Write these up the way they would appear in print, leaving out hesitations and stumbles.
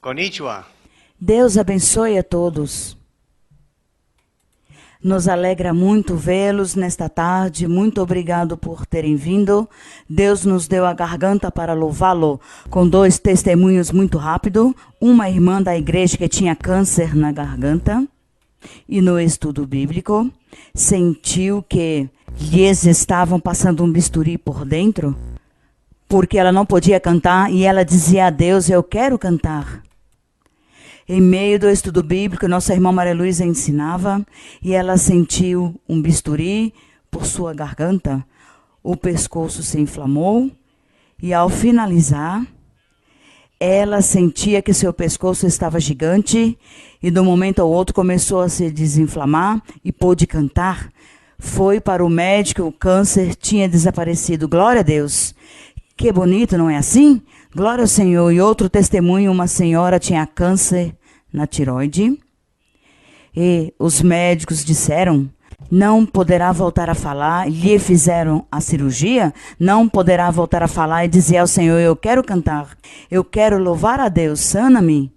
Konnichiwa. Deus abençoe a todos. Nos alegra muito vê-los nesta tarde. Muito obrigado por terem vindo. Deus nos deu a garganta para louvá-lo com 2 testemunhos muito rápido. Uma irmã da igreja que tinha câncer na garganta e no estudo bíblico sentiu que lhes estavam passando um bisturi por dentro porque ela não podia cantar e ela dizia a Deus: eu quero cantar. Em meio do estudo bíblico, nossa irmã Maria Luísa ensinava e ela sentiu um bisturi por sua garganta. O pescoço se inflamou e ao finalizar, ela sentia que seu pescoço estava gigante e de um momento ao outro começou a se desinflamar e pôde cantar. Foi para o médico, o câncer tinha desaparecido. Glória a Deus! Que bonito, não é assim? Glória ao Senhor. E outro testemunho, uma senhora tinha câncer na tireoide. E os médicos disseram, não poderá voltar a falar. Lhe fizeram a cirurgia, não poderá voltar a falar e dizer ao Senhor: eu quero cantar, eu quero louvar a Deus, sana-me.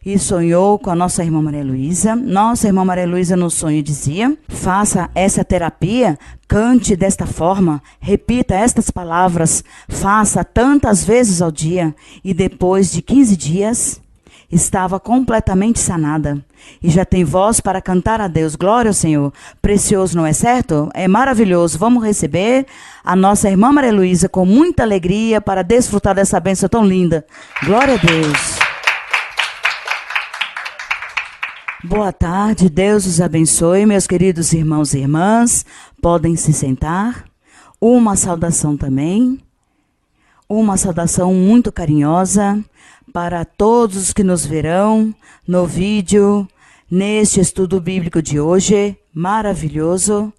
E sonhou com a nossa irmã Maria Luísa. Nossa irmã Maria Luísa no sonho dizia: faça essa terapia, cante desta forma, repita estas palavras, faça tantas vezes ao dia. E depois de 15 dias, estava completamente sanada. E já tem voz para cantar a Deus. Glória ao Senhor. Precioso, não é certo? É maravilhoso. Vamos receber a nossa irmã Maria Luísa com muita alegria para desfrutar dessa bênção tão linda. Glória a Deus. Boa tarde, Deus os abençoe, meus queridos irmãos e irmãs. Podem se sentar. Uma saudação também. Uma saudação muito carinhosa para todos os que nos verão no vídeo, neste estudo bíblico de hoje, maravilhoso.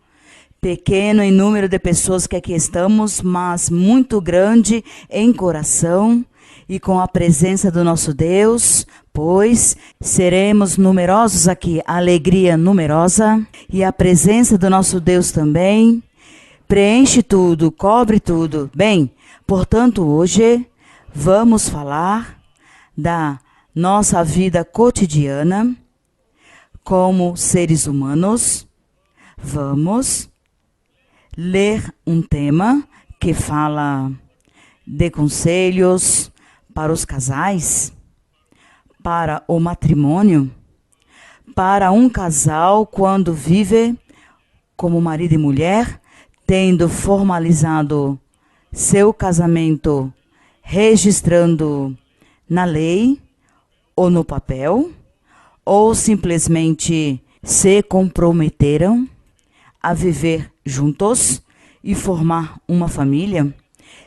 Pequeno em número de pessoas que aqui estamos, mas muito grande em coração e com a presença do nosso Deus, pois seremos numerosos aqui, alegria numerosa, e a presença do nosso Deus também preenche tudo, cobre tudo. Bem, portanto, hoje vamos falar da nossa vida cotidiana como seres humanos. Vamos ler um tema que fala de conselhos para os casais, para o matrimônio, para um casal quando vive como marido e mulher, tendo formalizado seu casamento, registrando na lei ou no papel, ou simplesmente se comprometeram a viver juntos e formar uma família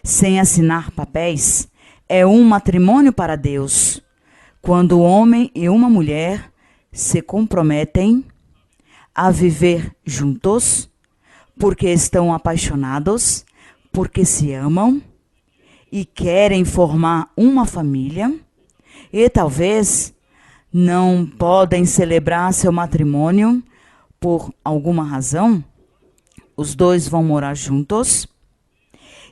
sem assinar papéis. É um matrimônio para Deus, quando o homem e uma mulher se comprometem a viver juntos, porque estão apaixonados, porque se amam e querem formar uma família, e talvez não podem celebrar seu matrimônio por alguma razão. Os dois vão morar juntos.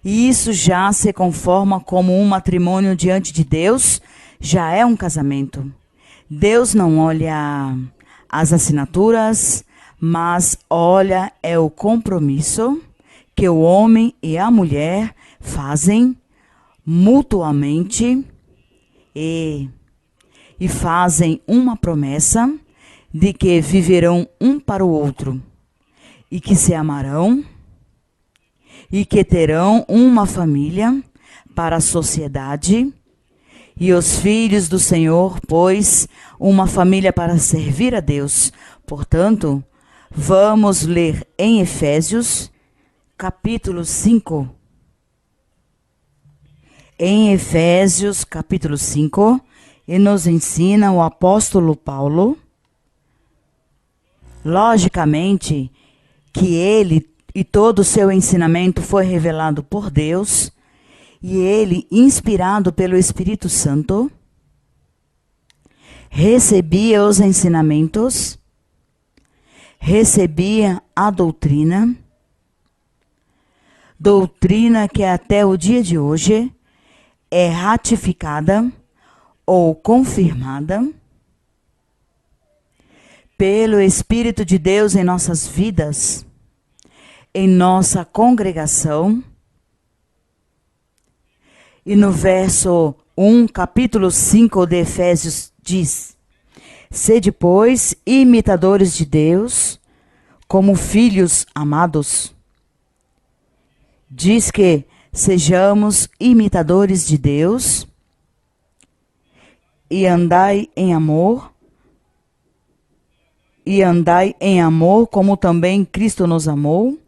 E isso já se conforma como um matrimônio diante de Deus, já é um casamento. Deus não olha as assinaturas, mas olha o compromisso que o homem e a mulher fazem mutuamente e fazem uma promessa de que viverão um para o outro e que se amarão e que terão uma família para a sociedade e os filhos do Senhor, pois uma família para servir a Deus. Portanto, Vamos ler em Efésios, capítulo 5. Em Efésios, capítulo 5, e nos ensina o apóstolo Paulo, logicamente, que ele e todo o seu ensinamento foi revelado por Deus, e ele, inspirado pelo Espírito Santo, recebia os ensinamentos, recebia a doutrina que até o dia de hoje é ratificada ou confirmada pelo Espírito de Deus em nossas vidas, em nossa congregação. E no verso 1, capítulo 5 de Efésios diz: sede, pois, imitadores de Deus, como filhos amados. Diz que sejamos imitadores de Deus e andai em amor, como também Cristo nos amou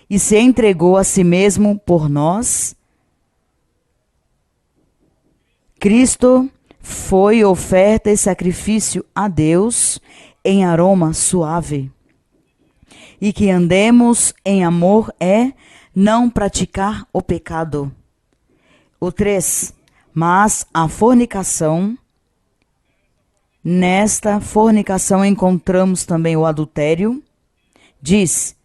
e se entregou a si mesmo por nós. Cristo foi oferta e sacrifício a Deus em aroma suave. E que andemos em amor é não praticar o pecado. O 3. Mas a fornicação, nesta fornicação encontramos também o adultério. Diz: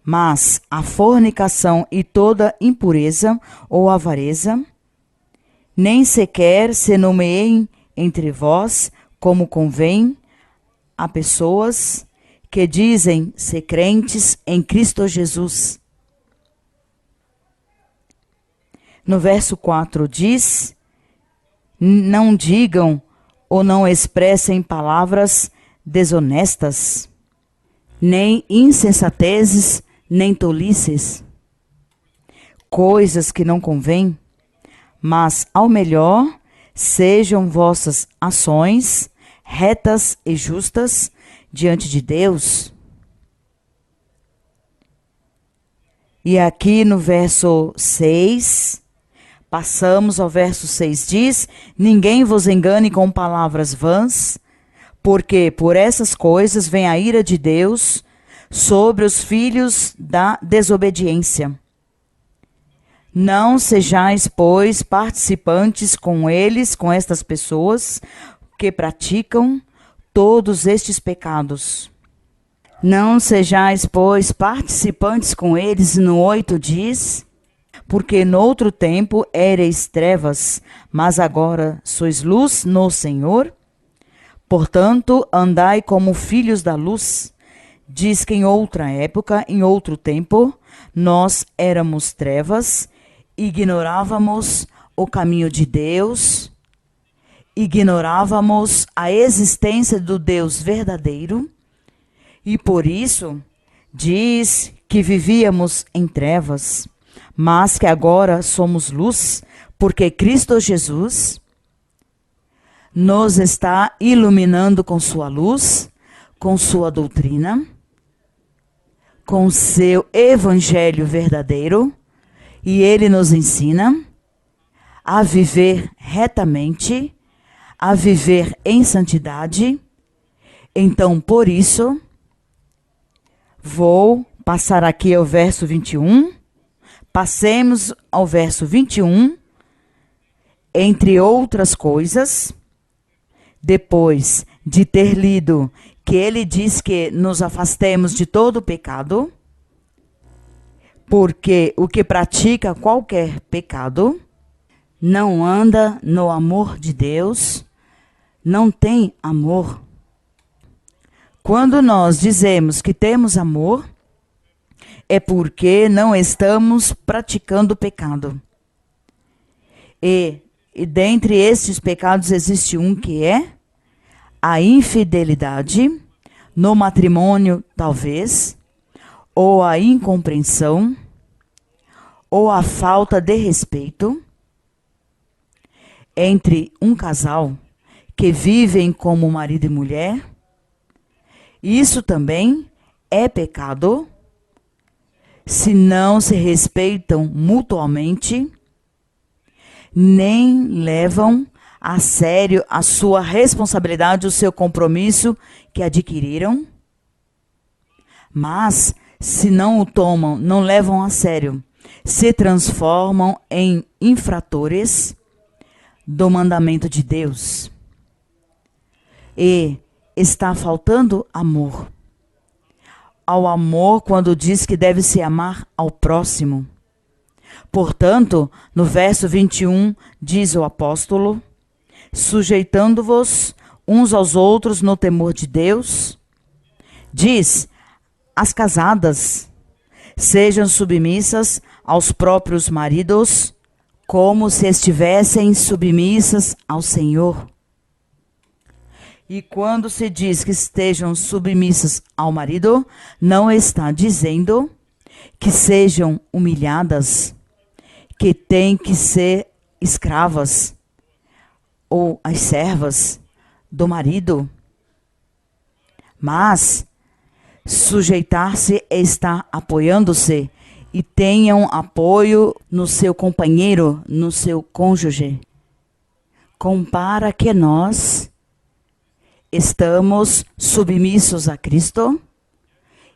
mas a fornicação e toda impureza ou avareza, nem sequer se nomeiem entre vós como convém a pessoas que dizem ser crentes em Cristo Jesus. No verso 4 diz: não digam ou não expressem palavras desonestas, nem insensatezes, nem tolices, coisas que não convêm, mas ao melhor sejam vossas ações retas e justas diante de Deus. E aqui no verso 6, passamos ao verso 6, diz: ninguém vos engane com palavras vãs, porque por essas coisas vem a ira de Deus sobre os filhos da desobediência. Não sejais, pois, participantes com eles, com estas pessoas que praticam todos estes pecados. Não sejais, pois, participantes com eles, no 8 diz: porque noutro tempo éreis trevas, mas agora sois luz no Senhor. Portanto, andai como filhos da luz. Diz que em outra época, em outro tempo, nós éramos trevas, ignorávamos o caminho de Deus, ignorávamos a existência do Deus verdadeiro, e por isso diz que vivíamos em trevas, mas que agora somos luz, porque Cristo Jesus nos está iluminando com sua luz, com sua doutrina, com seu evangelho verdadeiro, e ele nos ensina a viver retamente, a viver em santidade. Então, por isso, vou passar aqui ao verso 21. Passemos ao verso 21. Entre outras coisas, depois de ter lido que ele diz que nos afastemos de todo o pecado, porque o que pratica qualquer pecado não anda no amor de Deus, não tem amor. Quando nós dizemos que temos amor, é porque não estamos praticando pecado. E dentre estes pecados existe um que é a infidelidade, no matrimônio talvez, ou a incompreensão, ou a falta de respeito entre um casal que vivem como marido e mulher, Isso também é pecado se não se respeitam mutuamente, nem levam a sério a sua responsabilidade, o seu compromisso que adquiriram. Mas, se não o tomam, não levam a sério, se transformam em infratores do mandamento de Deus. E está faltando amor. Ao amor quando diz que deve se amar ao próximo. Portanto, no verso 21, diz o apóstolo, sujeitando-vos uns aos outros no temor de Deus, diz, as casadas sejam submissas aos próprios maridos, como se estivessem submissas ao Senhor. E quando se diz que estejam submissas ao marido, não está dizendo que sejam humilhadas, que têm que ser escravas ou as servas do marido. Mas sujeitar-se é estar apoiando-se e tenham apoio no seu companheiro, no seu cônjuge. Compara que nós estamos submissos a Cristo,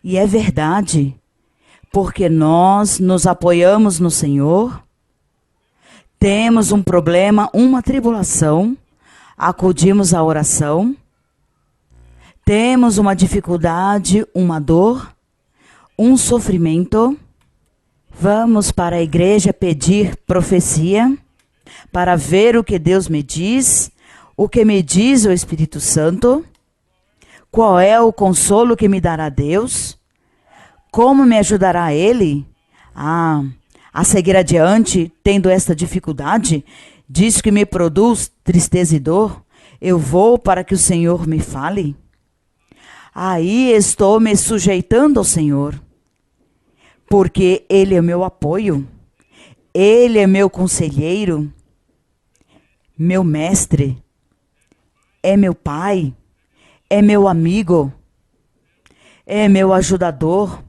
e é verdade, porque nós nos apoiamos no Senhor, temos um problema, uma tribulação, acudimos à oração, temos uma dificuldade, uma dor, um sofrimento, vamos para a igreja pedir profecia, para ver o que Deus me diz, o que me diz o Espírito Santo, qual é o consolo que me dará Deus, como me ajudará Ele a seguir adiante, tendo esta dificuldade, diz que me produz tristeza e dor, eu vou para que o Senhor me fale. Aí estou me sujeitando ao Senhor, porque Ele é meu apoio, Ele é meu conselheiro, meu mestre, é meu pai, é meu amigo, é meu ajudador,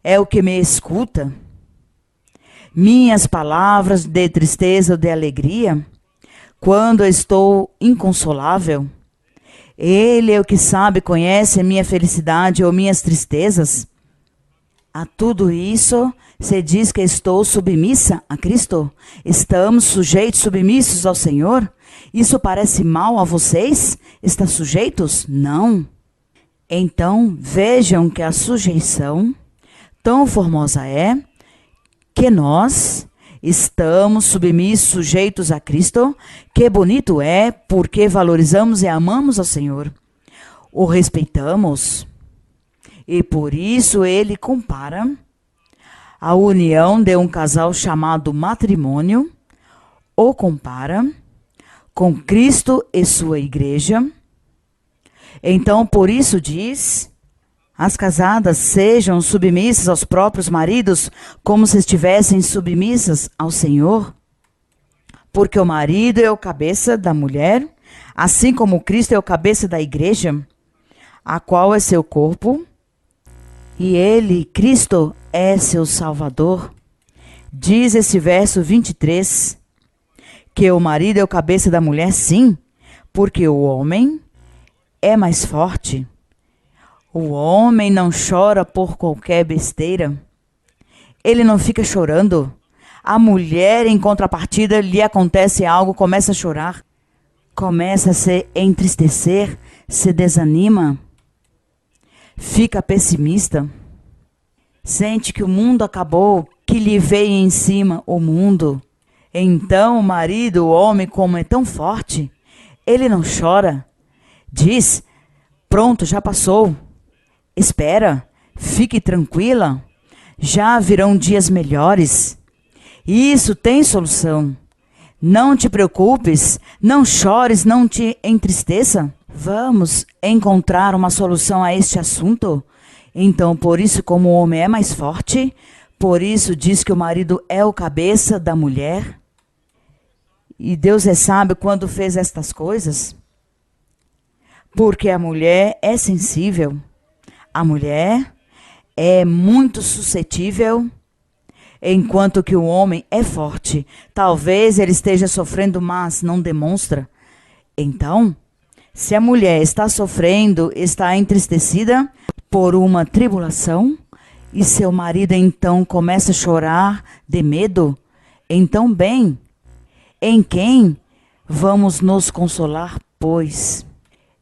é o que me escuta. Minhas palavras de tristeza ou de alegria, quando estou inconsolável, Ele é o que sabe, conhece a minha felicidade ou minhas tristezas. A tudo isso se diz que estou submissa a Cristo. Estamos sujeitos, submissos ao Senhor. Isso parece mal a vocês? Está sujeitos? Não. Então vejam que a sujeição tão formosa é que nós estamos submissos, sujeitos a Cristo. Que bonito é, porque valorizamos e amamos ao Senhor. O respeitamos. E por isso ele compara a união de um casal chamado matrimônio, ou compara com Cristo e sua igreja. Então, por isso diz, as casadas sejam submissas aos próprios maridos, como se estivessem submissas ao Senhor. Porque o marido é o cabeça da mulher, assim como Cristo é o cabeça da igreja, a qual é seu corpo, e ele, Cristo, é seu Salvador. Diz esse verso 23, que o marido é o cabeça da mulher, sim, porque o homem é mais forte. O homem não chora por qualquer besteira. Ele não fica chorando. A mulher, em contrapartida, lhe acontece algo, começa a chorar, começa a se entristecer, se desanima, fica pessimista, sente que o mundo acabou, que lhe veio em cima o mundo. Então o marido, o homem, como é tão forte, ele não chora, diz, pronto, já passou, espera, fique tranquila, já virão dias melhores. Isso tem solução. Não te preocupes, não chores, não te entristeça. Vamos encontrar uma solução a este assunto. Então, por isso, como o homem é mais forte, por isso diz que o marido é o cabeça da mulher. E Deus é sábio quando fez estas coisas. Porque a mulher é sensível, a mulher é muito suscetível, enquanto que o homem é forte. Talvez ele esteja sofrendo, mas não demonstra. Então, se a mulher está sofrendo, está entristecida por uma tribulação, e seu marido então começa a chorar de medo, então bem, em quem vamos nos consolar, pois?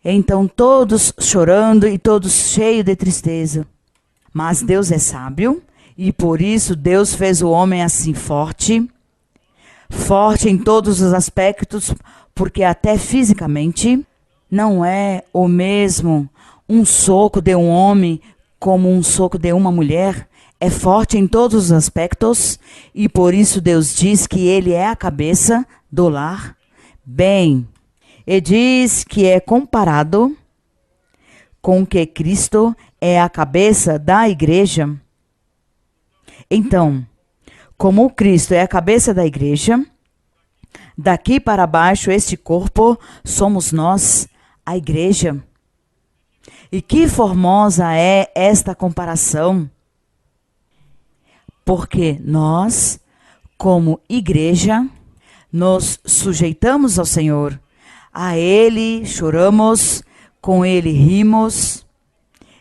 Então todos chorando e todos cheios de tristeza. Mas Deus é sábio, e por isso Deus fez o homem assim forte, forte em todos os aspectos, porque até fisicamente não é o mesmo um soco de um homem como um soco de uma mulher. É forte em todos os aspectos, e por isso Deus diz que ele é a cabeça do lar. Bem, e diz que é comparado com que Cristo é a cabeça da igreja. Então, como Cristo é a cabeça da igreja, daqui para baixo este corpo somos nós, a igreja. E que formosa é esta comparação, porque nós, como igreja, nos sujeitamos ao Senhor. A Ele choramos, com Ele rimos.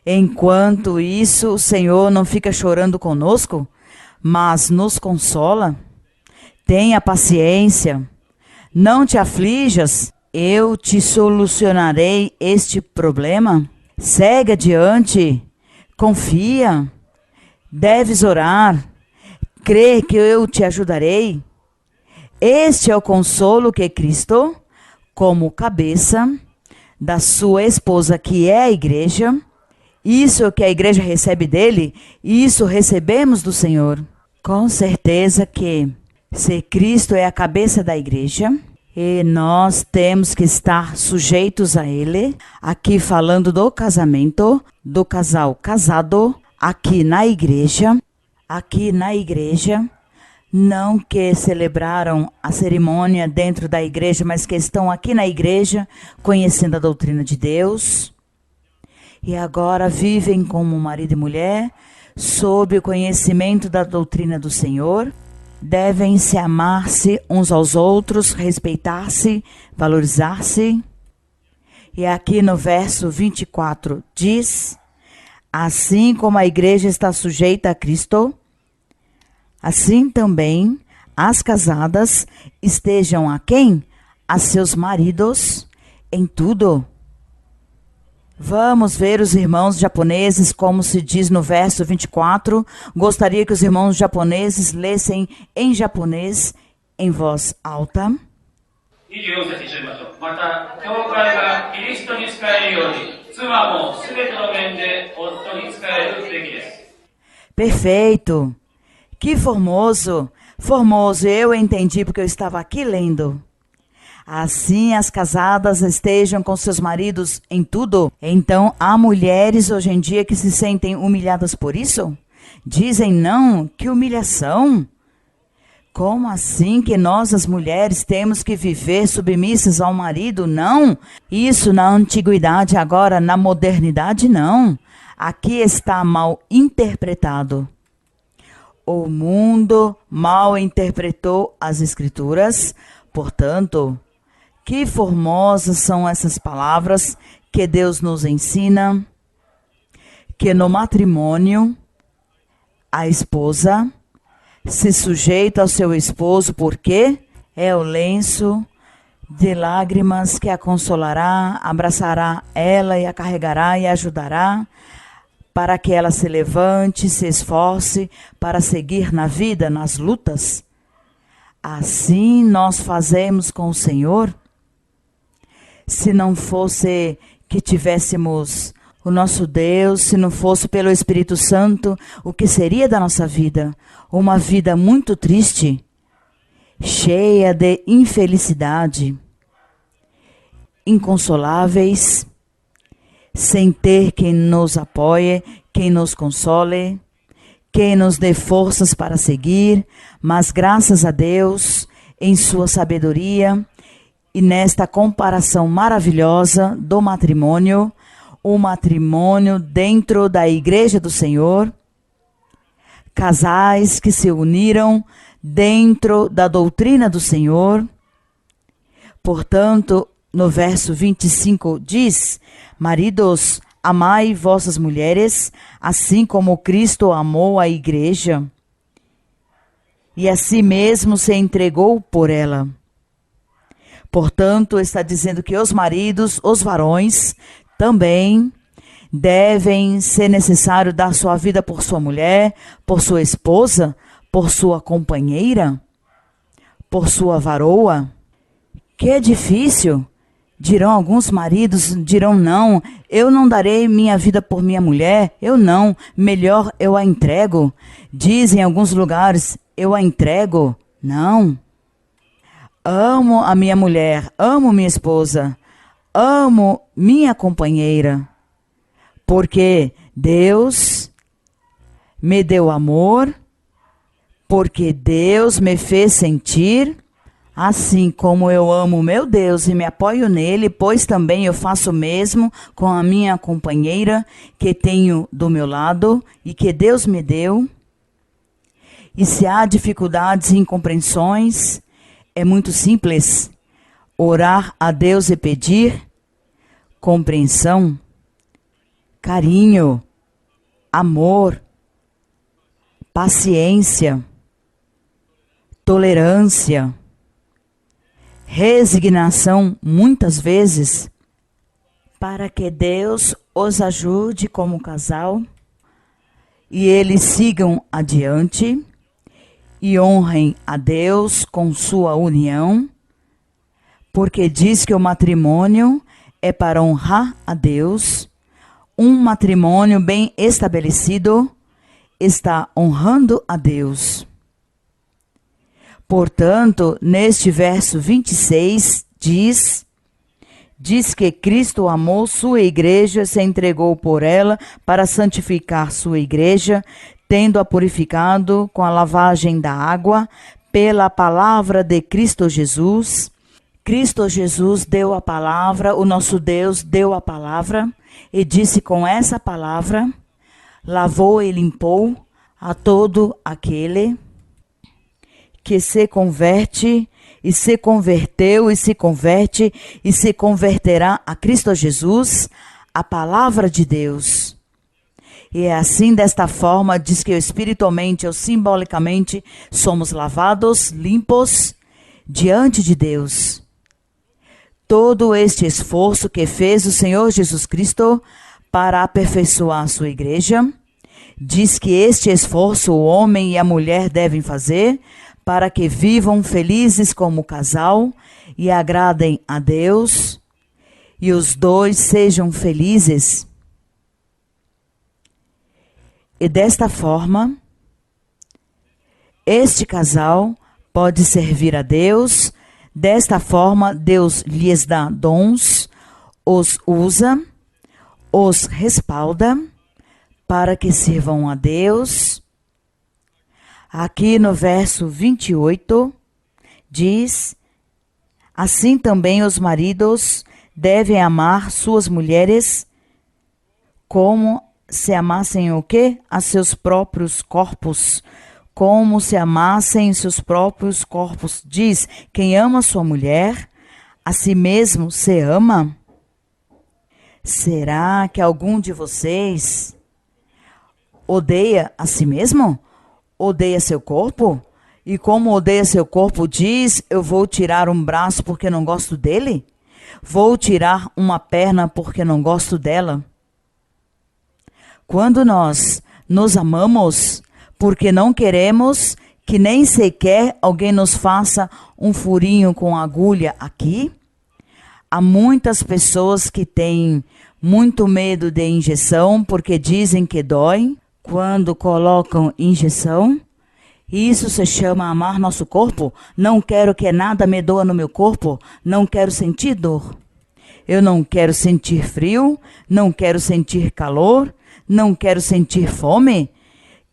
Enquanto isso, o Senhor não fica chorando conosco, mas nos consola. Tenha paciência, não te aflijas, eu te solucionarei este problema. Segue adiante, confia, deves orar, crê que eu te ajudarei. Este é o consolo que Cristo, como cabeça da sua esposa, que é a igreja, isso que a igreja recebe dele, isso recebemos do Senhor. Com certeza que, se Cristo é a cabeça da igreja, e nós temos que estar sujeitos a Ele, aqui falando do casamento, do casal casado, aqui na igreja, não que celebraram a cerimônia dentro da igreja, mas que estão aqui na igreja, conhecendo a doutrina de Deus, e agora vivem como marido e mulher, sob o conhecimento da doutrina do Senhor. Devem se amar-se uns aos outros, respeitar-se, valorizar-se. E aqui no verso 24 diz: assim como a igreja está sujeita a Cristo, assim também as casadas estejam a quem? A seus maridos em tudo. Vamos ver os irmãos japoneses, como se diz no verso 24. Gostaria que os irmãos japoneses lessem em japonês, em voz alta. 24節にしましょう。また、教会がキリストに仕えるように、妻もすべての面で夫に仕えるべきです。 Perfeito! Que formoso! Formoso, eu entendi porque eu estava aqui lendo. Assim as casadas estejam com seus maridos em tudo. Então, há mulheres hoje em dia que se sentem humilhadas por isso? Dizem não, que humilhação! Como assim que nós, as mulheres, temos que viver submissas ao marido? Não! Isso na antiguidade, agora na modernidade, não. Aqui está mal interpretado. O mundo mal interpretou as Escrituras, portanto, que formosas são essas palavras que Deus nos ensina, que no matrimônio a esposa se sujeita ao seu esposo, porque é o lenço de lágrimas que a consolará, abraçará ela e a carregará e a ajudará, para que ela se levante, se esforce para seguir na vida, nas lutas. Assim nós fazemos com o Senhor. Se não fosse que tivéssemos o nosso Deus, se não fosse pelo Espírito Santo, o que seria da nossa vida? Uma vida muito triste, cheia de infelicidade, inconsoláveis, sem ter quem nos apoie, quem nos console, quem nos dê forças para seguir, mas graças a Deus, em sua sabedoria E nesta comparação maravilhosa do matrimônio, o matrimônio dentro da Igreja do Senhor, casais que se uniram dentro da doutrina do Senhor. Portanto, no verso 25 diz: maridos, amai vossas mulheres, assim como Cristo amou a Igreja, e a si mesmo se entregou por ela. Portanto, está dizendo que os maridos, os varões, também devem ser necessário dar sua vida por sua mulher, por sua esposa, por sua companheira, por sua varoa. Que é difícil, dirão alguns maridos, dirão não, eu não darei minha vida por minha mulher, eu não, melhor eu a entrego. Dizem em alguns lugares, eu a entrego. Não. Amo a minha mulher, amo minha esposa, amo minha companheira, porque Deus me deu amor, porque Deus me fez sentir, assim como eu amo meu Deus e me apoio nele, pois também eu faço o mesmo com a minha companheira que tenho do meu lado e que Deus me deu. E se há dificuldades e incompreensões, é muito simples orar a Deus e pedir compreensão, carinho, amor, paciência, tolerância, resignação, muitas vezes, para que Deus os ajude como casal e eles sigam adiante e honrem a Deus com sua união, porque diz que o matrimônio é para honrar a Deus. Um matrimônio bem estabelecido está honrando a Deus. Portanto, neste verso 26 diz que Cristo amou sua igreja, se entregou por ela para santificar sua igreja, tendo-a purificado com a lavagem da água, pela palavra de Cristo Jesus. Cristo Jesus deu a palavra, o nosso Deus deu a palavra, e disse com essa palavra, lavou e limpou a todo aquele que se converte, e se converteu, e se converte, e se converterá a Cristo Jesus, a palavra de Deus. E é assim, desta forma, diz que espiritualmente ou simbolicamente somos lavados, limpos, diante de Deus. Todo este esforço que fez o Senhor Jesus Cristo para aperfeiçoar a sua igreja, diz que este esforço o homem e a mulher devem fazer para que vivam felizes como casal e agradem a Deus, e os dois sejam felizes. E desta forma, este casal pode servir a Deus. Desta forma, Deus lhes dá dons, os usa, os respalda para que sirvam a Deus. Aqui no verso 28 diz: assim também os maridos devem amar suas mulheres como se amassem o quê? A seus próprios corpos. Como se amassem seus próprios corpos. Diz, quem ama sua mulher, a si mesmo se ama. Será que algum de vocês odeia a si mesmo? Odeia seu corpo? E como odeia seu corpo, diz, eu vou tirar um braço porque não gosto dele? Vou tirar uma perna porque não gosto dela? Quando nós nos amamos, porque não queremos que nem sequer alguém nos faça um furinho com agulha aqui, há muitas pessoas que têm muito medo de injeção, porque dizem que dói quando colocam injeção. Isso se chama amar nosso corpo. Não quero que nada me doa no meu corpo, não quero sentir dor. Eu não quero sentir frio, não quero sentir calor, não quero sentir fome,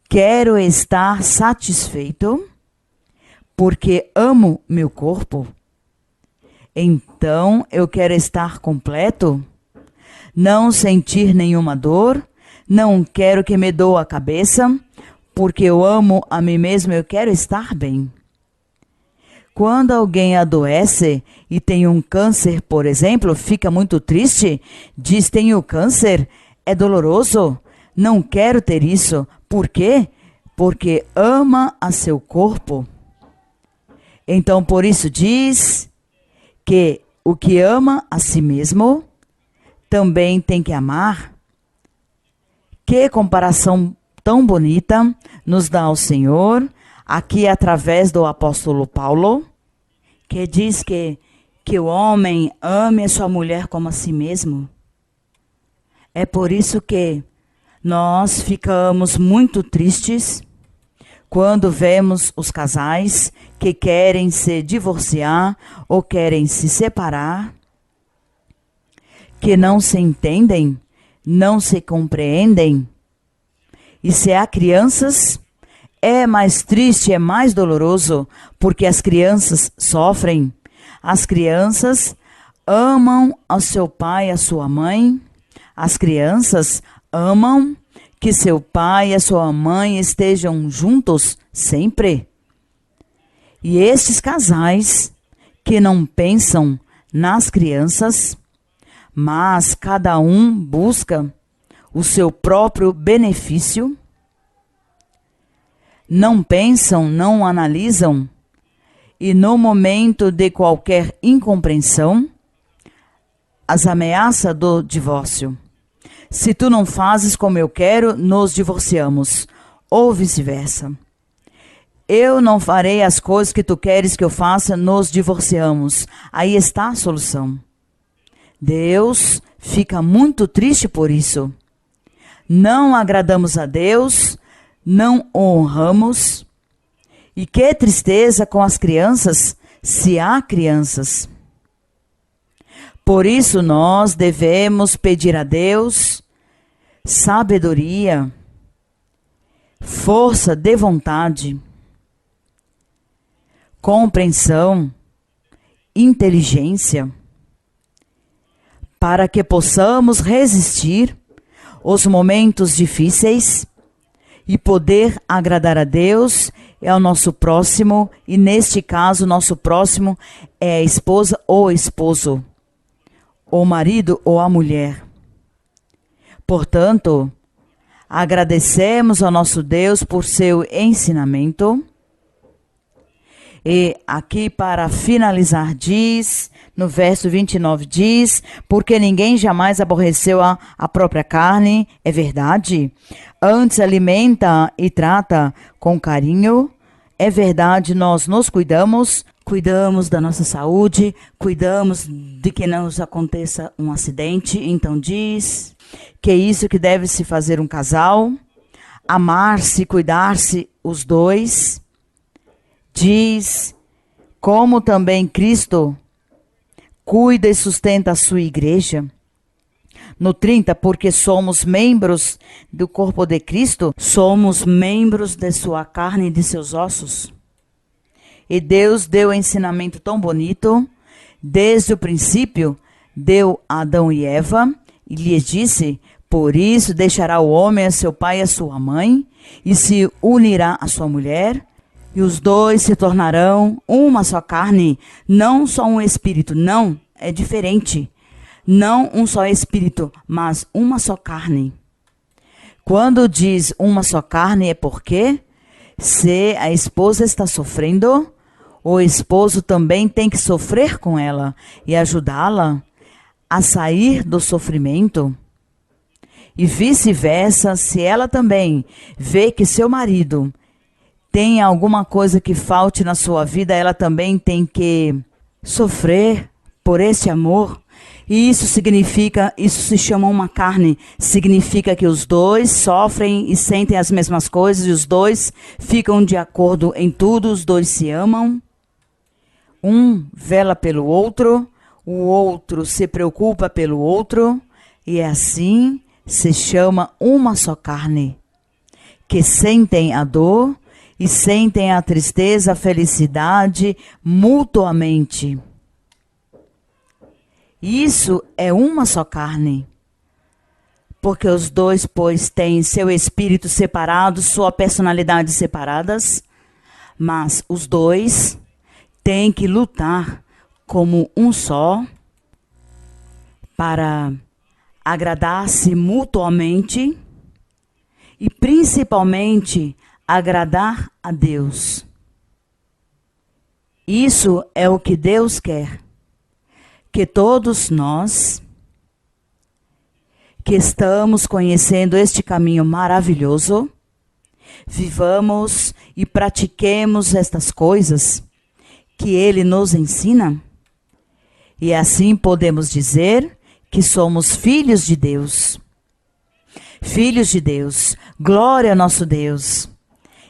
quero estar satisfeito, porque amo meu corpo. Então eu quero estar completo, não sentir nenhuma dor, não quero que me doa a cabeça, porque eu amo a mim mesmo, eu quero estar bem. Quando alguém adoece e tem um câncer, por exemplo, fica muito triste, diz: tenho câncer, é doloroso, não quero ter isso. Por quê? Porque ama a seu corpo. Então, por isso diz que o que ama a si mesmo também tem que amar. Que comparação tão bonita nos dá o Senhor, aqui através do apóstolo Paulo, que diz que o homem ame a sua mulher como a si mesmo. É por isso que nós ficamos muito tristes quando vemos os casais que querem se divorciar ou querem se separar, que não se entendem, não se compreendem. E se há crianças, é mais triste, é mais doloroso, porque as crianças sofrem. As crianças amam ao seu pai e a sua mãe. As crianças amam que seu pai e a sua mãe estejam juntos sempre. E estes casais que não pensam nas crianças, mas cada um busca o seu próprio benefício, não pensam, não analisam, e no momento de qualquer incompreensão, as ameaças do divórcio. Se tu não fazes como eu quero, nos divorciamos, ou vice-versa. Eu não farei as coisas que tu queres que eu faça, nos divorciamos. Aí está a solução. Deus fica muito triste por isso. Não agradamos a Deus, não o honramos. E que tristeza com as crianças, se há crianças. Por isso nós devemos pedir a Deus sabedoria, força de vontade, compreensão, inteligência, para que possamos resistir os momentos difíceis e poder agradar a Deus e ao nosso próximo, e neste caso nosso próximo é a esposa ou esposo, o marido ou a mulher. Portanto, agradecemos ao nosso Deus por seu ensinamento. E aqui para finalizar diz, no verso 29 diz, porque ninguém jamais aborreceu a própria carne, é verdade. Antes alimenta e trata com carinho, é verdade, nós nos cuidamos da nossa saúde, cuidamos de que não nos aconteça um acidente. Então diz que é isso que deve se fazer um casal, amar-se, cuidar-se os dois. Diz como também Cristo cuida e sustenta a sua igreja. No 30, porque somos membros do corpo de Cristo, somos membros de sua carne e de seus ossos. E Deus deu um ensinamento tão bonito, desde o princípio, deu a Adão e Eva, e lhes disse, por isso deixará o homem a seu pai e a sua mãe, e se unirá à sua mulher, e os dois se tornarão uma só carne, não só um espírito, não, é diferente. Não um só espírito, mas uma só carne. Quando diz uma só carne é porque, se a esposa está sofrendo, o esposo também tem que sofrer com ela e ajudá-la a sair do sofrimento. E vice-versa, se ela também vê que seu marido tem alguma coisa que falte na sua vida, ela também tem que sofrer por esse amor. E isso se chama uma carne, significa que os dois sofrem e sentem as mesmas coisas, e os dois ficam de acordo em tudo, os dois se amam. Um vela pelo outro, o outro se preocupa pelo outro, e assim se chama uma só carne, que sentem a dor e sentem a tristeza, a felicidade mutuamente. Isso é uma só carne. Porque os dois, pois, têm seu espírito separado, sua personalidade separadas, mas os dois têm que lutar como um só para agradar-se mutuamente e principalmente agradar a Deus. Isso é o que Deus quer, que todos nós que estamos conhecendo este caminho maravilhoso, vivamos e pratiquemos estas coisas que Ele nos ensina, e assim podemos dizer que somos filhos de Deus. Filhos de Deus, glória ao nosso Deus.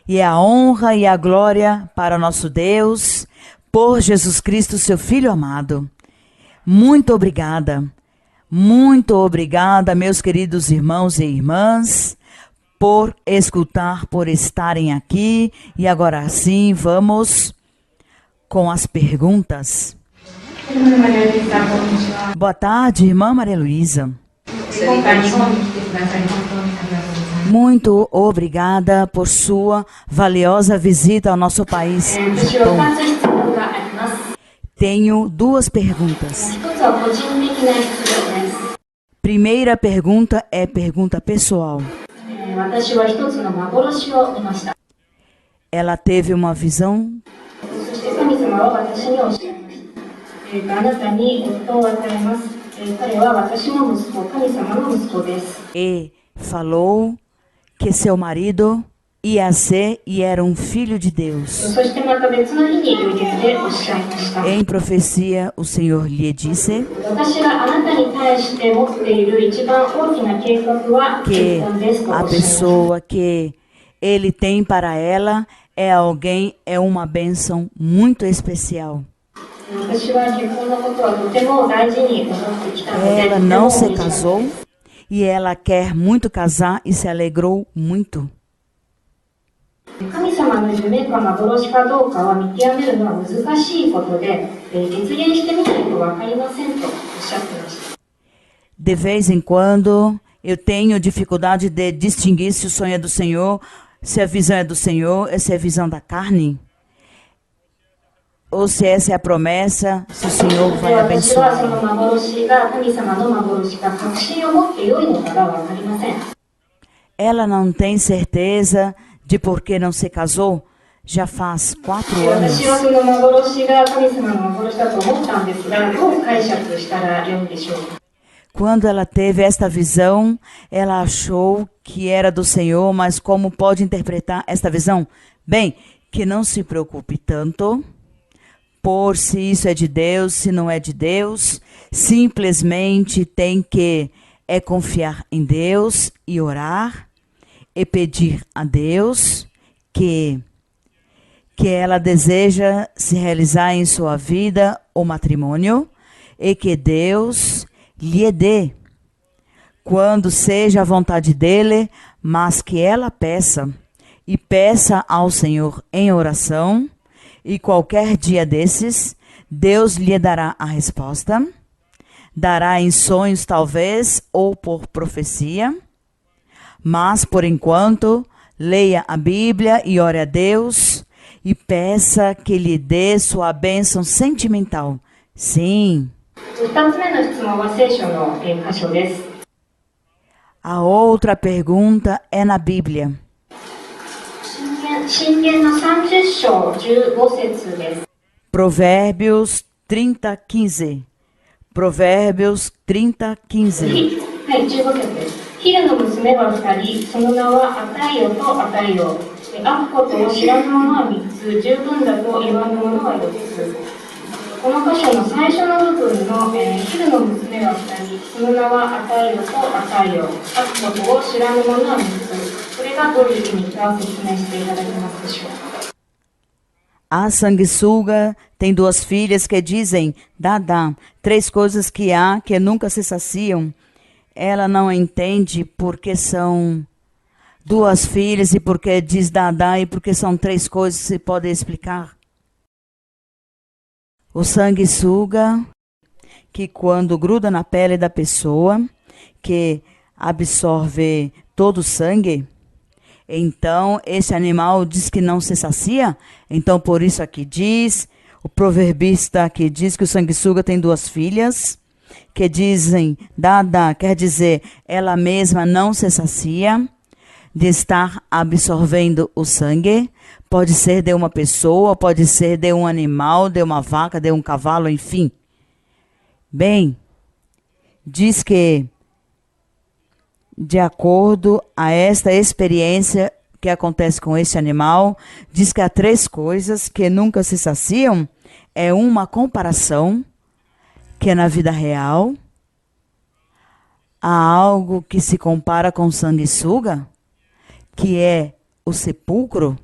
E a honra e a glória para nosso Deus, por Jesus Cristo, seu Filho amado. Muito obrigada, meus queridos irmãos e irmãs, por escutar, por estarem aqui. E agora sim, vamos com as perguntas. Boa tarde, irmã Maria Luísa. Muito obrigada por sua valiosa visita ao nosso país, Japão. Tenho duas perguntas. Primeira pergunta é pergunta pessoal. Ela teve uma visão e falou que seu marido ia ser e era um filho de Deus. Em profecia, o Senhor lhe disse que a pessoa que Ele tem para ela é alguém, é uma bênção muito especial. Ela não se casou e ela quer muito casar e se alegrou muito. De vez em quando eu tenho dificuldade de distinguir se o sonho é do Senhor, se a visão é do Senhor, se é a visão da carne, ou se essa é a promessa, se o Senhor vai abençoar. Ela não tem certeza de por que não se casou. Já faz 4 anos. Quando ela teve esta visão, ela achou que era do Senhor, mas como pode interpretar esta visão? Bem, que não se preocupe tanto por se isso é de Deus, se não é de Deus. Simplesmente tem que confiar em Deus e orar e pedir a Deus que ela deseja se realizar em sua vida o matrimônio e que Deus lhe dê quando seja a vontade dele, mas que ela peça e peça ao Senhor em oração, e qualquer dia desses Deus lhe dará a resposta, dará em sonhos talvez ou por profecia, mas por enquanto leia a Bíblia e ore a Deus e peça que lhe dê sua bênção sentimental. Sim. A outra pergunta é na Bíblia. Provérbios 30:15. Provérbios 30:15. ヒルの娘は2人、その名はアタイオとアタイオ。アフコと知らぬ者は3つ、十分だと言わぬ者は4つ。この箇所の最初の部分の、ヒルの娘は2人、その名はアタイオとアタイオ。アフコと知らぬ者は3つ。これがどういう意味か説明していただけますでしょうか。A sanguessuga tem 2 filhas que dizem Dada, 3 coisas que há que nunca se saciam. Ela não entende porque são 2 filhas e porque diz Dada e porque são 3 coisas. Se pode explicar? O sanguessuga que quando gruda na pele da pessoa, que absorve todo o sangue, então esse animal diz que não se sacia. Então por isso aqui diz, o proverbista aqui diz que o sanguessuga tem 2 filhas, que dizem, Dada, quer dizer, ela mesma não se sacia de estar absorvendo o sangue. Pode ser de uma pessoa, pode ser de um animal, de uma vaca, de um cavalo, enfim. Bem, diz que, de acordo a esta experiência que acontece com este animal, diz que há 3 coisas que nunca se saciam. É uma comparação, que na vida real há algo que se compara com sanguessuga, que é o sepulcro.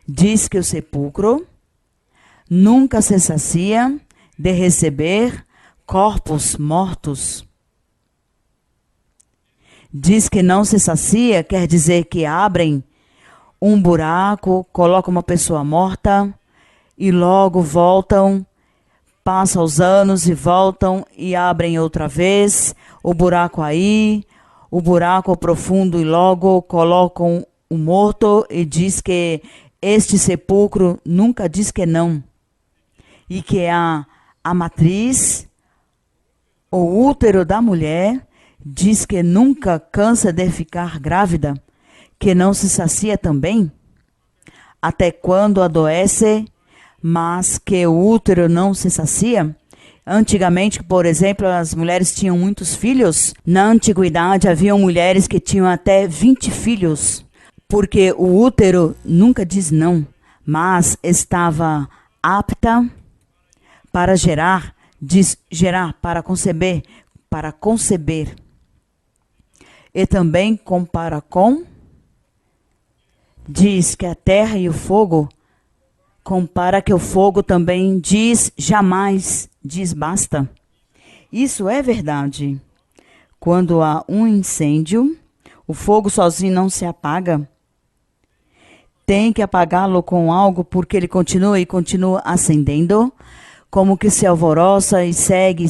Diz que o sepulcro nunca se sacia de receber corpos mortos. Diz que não se sacia, quer dizer que abrem um buraco, colocam uma pessoa morta e logo voltam, passam os anos e voltam e abrem outra vez o buraco aí, o buraco profundo, e logo colocam o morto. E diz que este sepulcro nunca diz que não. E que a matriz, o útero da mulher, diz que nunca cansa de ficar grávida, que não se sacia também, até quando adoece, mas que o útero não se sacia. Antigamente, por exemplo, as mulheres tinham muitos filhos. Na antiguidade, haviam mulheres que tinham até 20 filhos, porque o útero nunca diz não, mas estava apta para gerar, diz gerar, para conceber, E também compara com, diz que a terra e o fogo, compara que o fogo também diz jamais, diz basta. Isso é verdade. Quando há um incêndio, o fogo sozinho não se apaga. Tem que apagá-lo com algo, porque ele continua e continua acendendo, como que se alvoroça e segue,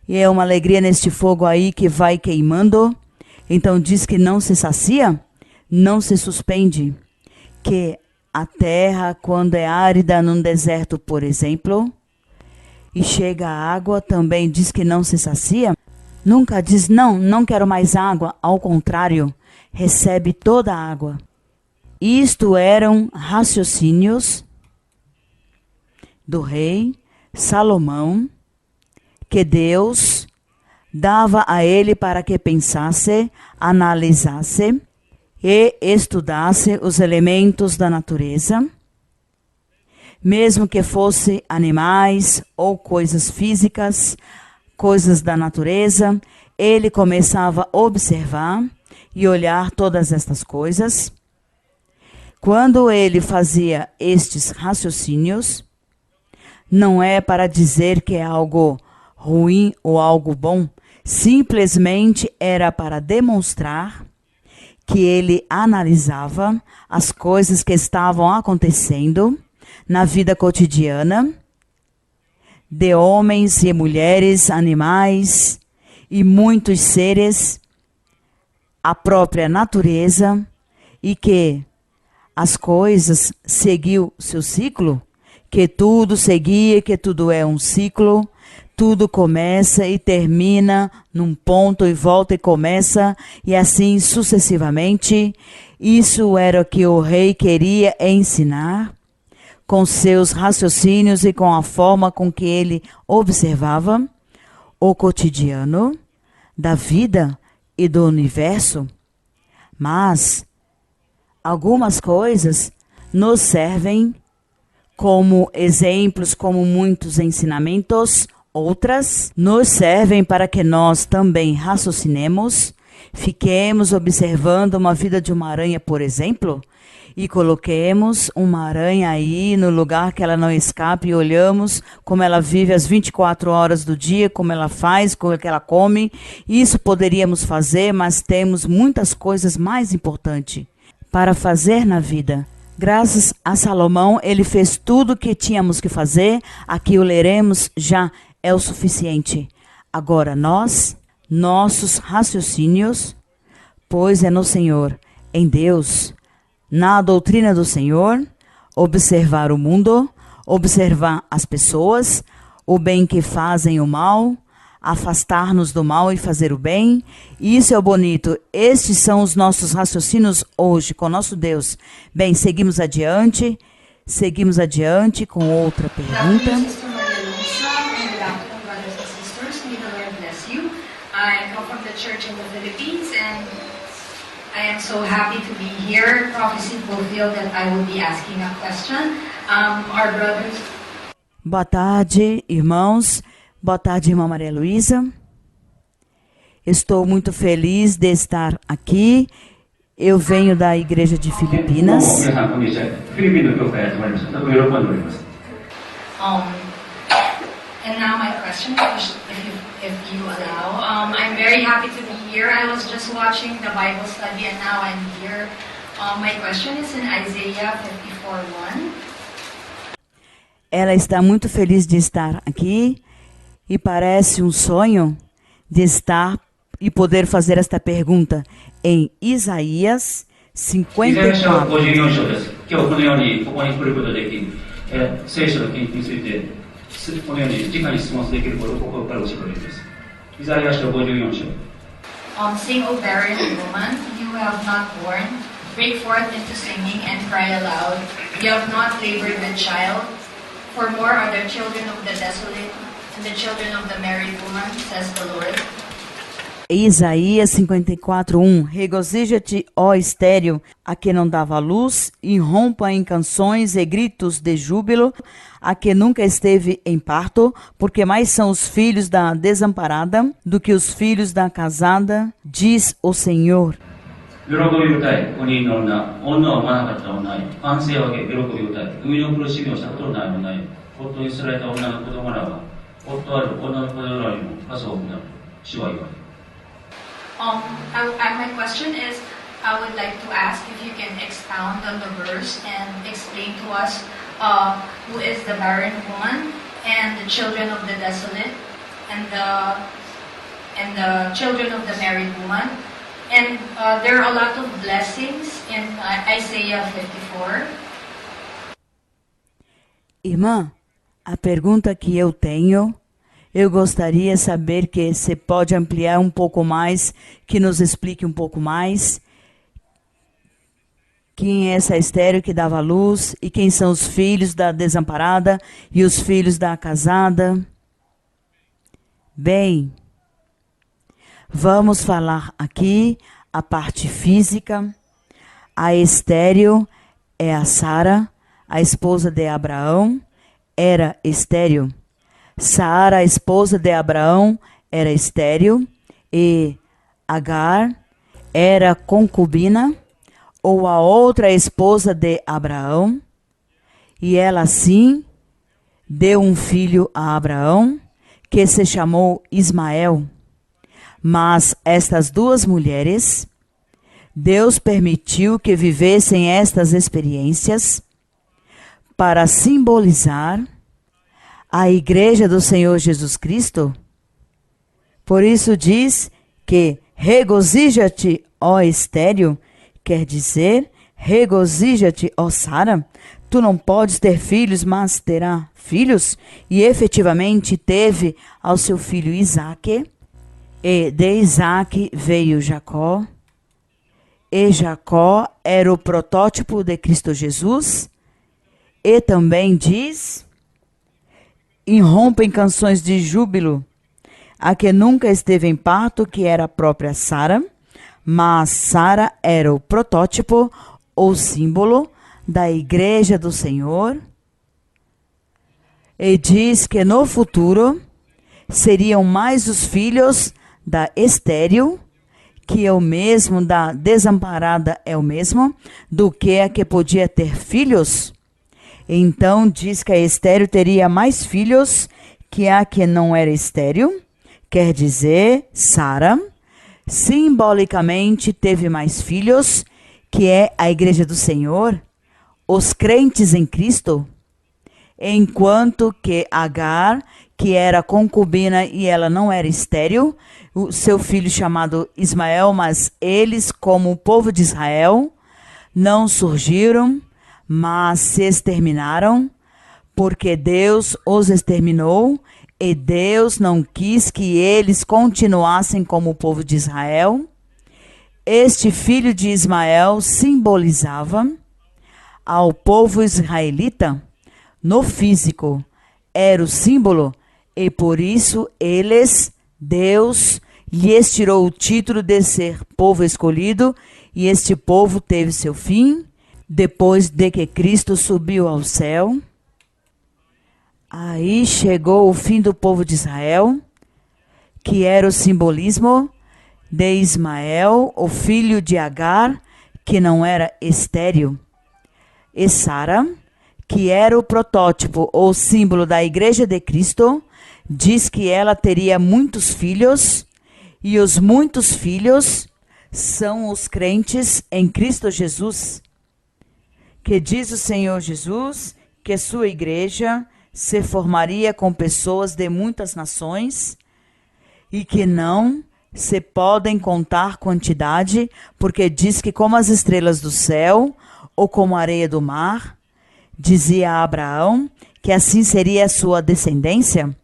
e é uma alegria neste fogo aí que vai queimando. Então diz que não se sacia, não se suspende, que a terra, quando é árida num deserto, por exemplo, e chega a água, também diz que não se sacia. Nunca diz, não quero mais água. Ao contrário, recebe toda a água. Isto eram raciocínios do rei Salomão, que Deus dava a ele para que pensasse, analisasse e estudasse os elementos da natureza, mesmo que fossem animais ou coisas físicas, coisas da natureza. Ele começava a observar e olhar todas estas coisas. Quando ele fazia estes raciocínios, não é para dizer que é algo ruim ou algo bom, simplesmente era para demonstrar que ele analisava as coisas que estavam acontecendo na vida cotidiana de homens e mulheres, animais e muitos seres, a própria natureza, e que as coisas seguiam seu ciclo, que tudo seguia, que tudo é um ciclo, tudo começa e termina num ponto e volta e começa, e assim sucessivamente. Isso era o que o rei queria ensinar com seus raciocínios e com a forma com que ele observava o cotidiano da vida e do universo. Mas algumas coisas nos servem como exemplos, como muitos ensinamentos. Outras nos servem para que nós também raciocinemos, fiquemos observando uma vida de uma aranha, por exemplo, e coloquemos uma aranha aí no lugar que ela não escape e olhamos como ela vive as 24 horas do dia, como ela faz, como ela come. Isso poderíamos fazer, mas temos muitas coisas mais importantes para fazer na vida. Graças a Salomão, ele fez tudo o que tínhamos que fazer. Aqui o leremos já é o suficiente. Agora nossos raciocínios, pois é no Senhor, em Deus, na doutrina do Senhor, observar o mundo, observar as pessoas, o bem que fazem o mal, afastar-nos do mal e fazer o bem. Isso é o bonito. Estes são os nossos raciocínios hoje com nosso Deus. Bem, seguimos adiante com outra pergunta. I come from the church in the Philippines, and I am so happy to be here. Prophecy fulfilled that I will be asking a question. Our brothers. Boa tarde, irmãos. Boa tarde, irmã Maria Luísa. Estou muito feliz de estar aqui. Eu venho da igreja de Filipinas. And now my question, if you allow. I'm very happy to be here. I was just watching the Bible study and now I'm here. My question is in Isaiah 54:1. Ela está muito feliz de estar aqui e parece um sonho de estar e poder fazer esta pergunta em Isaías 54. Single barren woman, you have not borne, break forth into singing and cry aloud. You have not labored with child, for more are the children of the desolate and the children of the married woman, says the Lord. Isaías 54:1. Regozija-te, ó estéril, a que não dava luz, e rompa em canções e gritos de júbilo, a que nunca esteve em parto, porque mais são os filhos da desamparada do que os filhos da casada, diz o Senhor. My question is, I would like to ask if you can expound on the verse and explain to us who is the barren woman and the children of the desolate and the children of the married woman. And there are a lot of blessings in Isaiah 54. Irmã, a pergunta que eu tenho, eu gostaria de saber que você pode ampliar um pouco mais, que nos explique um pouco mais. Quem é essa estéril que dava luz e quem são os filhos da desamparada e os filhos da casada? Bem, vamos falar aqui a parte física. A estéril é a Sara, a esposa de Abraão, era estéril. Sara, a esposa de Abraão, era estéril, e Agar era concubina, ou a outra esposa de Abraão, e ela sim deu um filho a Abraão, que se chamou Ismael. Mas estas duas mulheres, Deus permitiu que vivessem estas experiências para simbolizar a igreja do Senhor Jesus Cristo. Por isso diz que regozija-te, ó estéril, quer dizer, regozija-te, ó Sara. Tu não podes ter filhos, mas terá filhos. E efetivamente teve ao seu filho Isaque. E de Isaque veio Jacó. E Jacó era o protótipo de Cristo Jesus. E também diz: irrompem canções de júbilo, a que nunca esteve em parto, que era a própria Sara, mas Sara era o protótipo ou símbolo da igreja do Senhor. E diz que no futuro seriam mais os filhos da estéril, que é o mesmo, da desamparada é o mesmo, do que a que podia ter filhos. Então diz que a estéril teria mais filhos que a que não era estéril. Quer dizer, Sara simbolicamente teve mais filhos, que é a igreja do Senhor, os crentes em Cristo. Enquanto que Agar, que era concubina e ela não era estéril, o seu filho chamado Ismael, mas eles, como o povo de Israel, não surgiram, mas se exterminaram, porque Deus os exterminou e Deus não quis que eles continuassem como o povo de Israel. Este filho de Ismael simbolizava ao povo israelita no físico, era o símbolo, e por isso Deus lhes tirou o título de ser povo escolhido, e este povo teve seu fim depois de que Cristo subiu ao céu. Aí chegou o fim do povo de Israel, que era o simbolismo de Ismael, o filho de Agar, que não era estéril, e Sara, que era o protótipo ou símbolo da Igreja de Cristo, diz que ela teria muitos filhos, e os muitos filhos são os crentes em Cristo Jesus, que diz o Senhor Jesus que sua igreja se formaria com pessoas de muitas nações e que não se podem contar quantidade, porque diz que como as estrelas do céu ou como a areia do mar, dizia a Abraão que assim seria a sua descendência.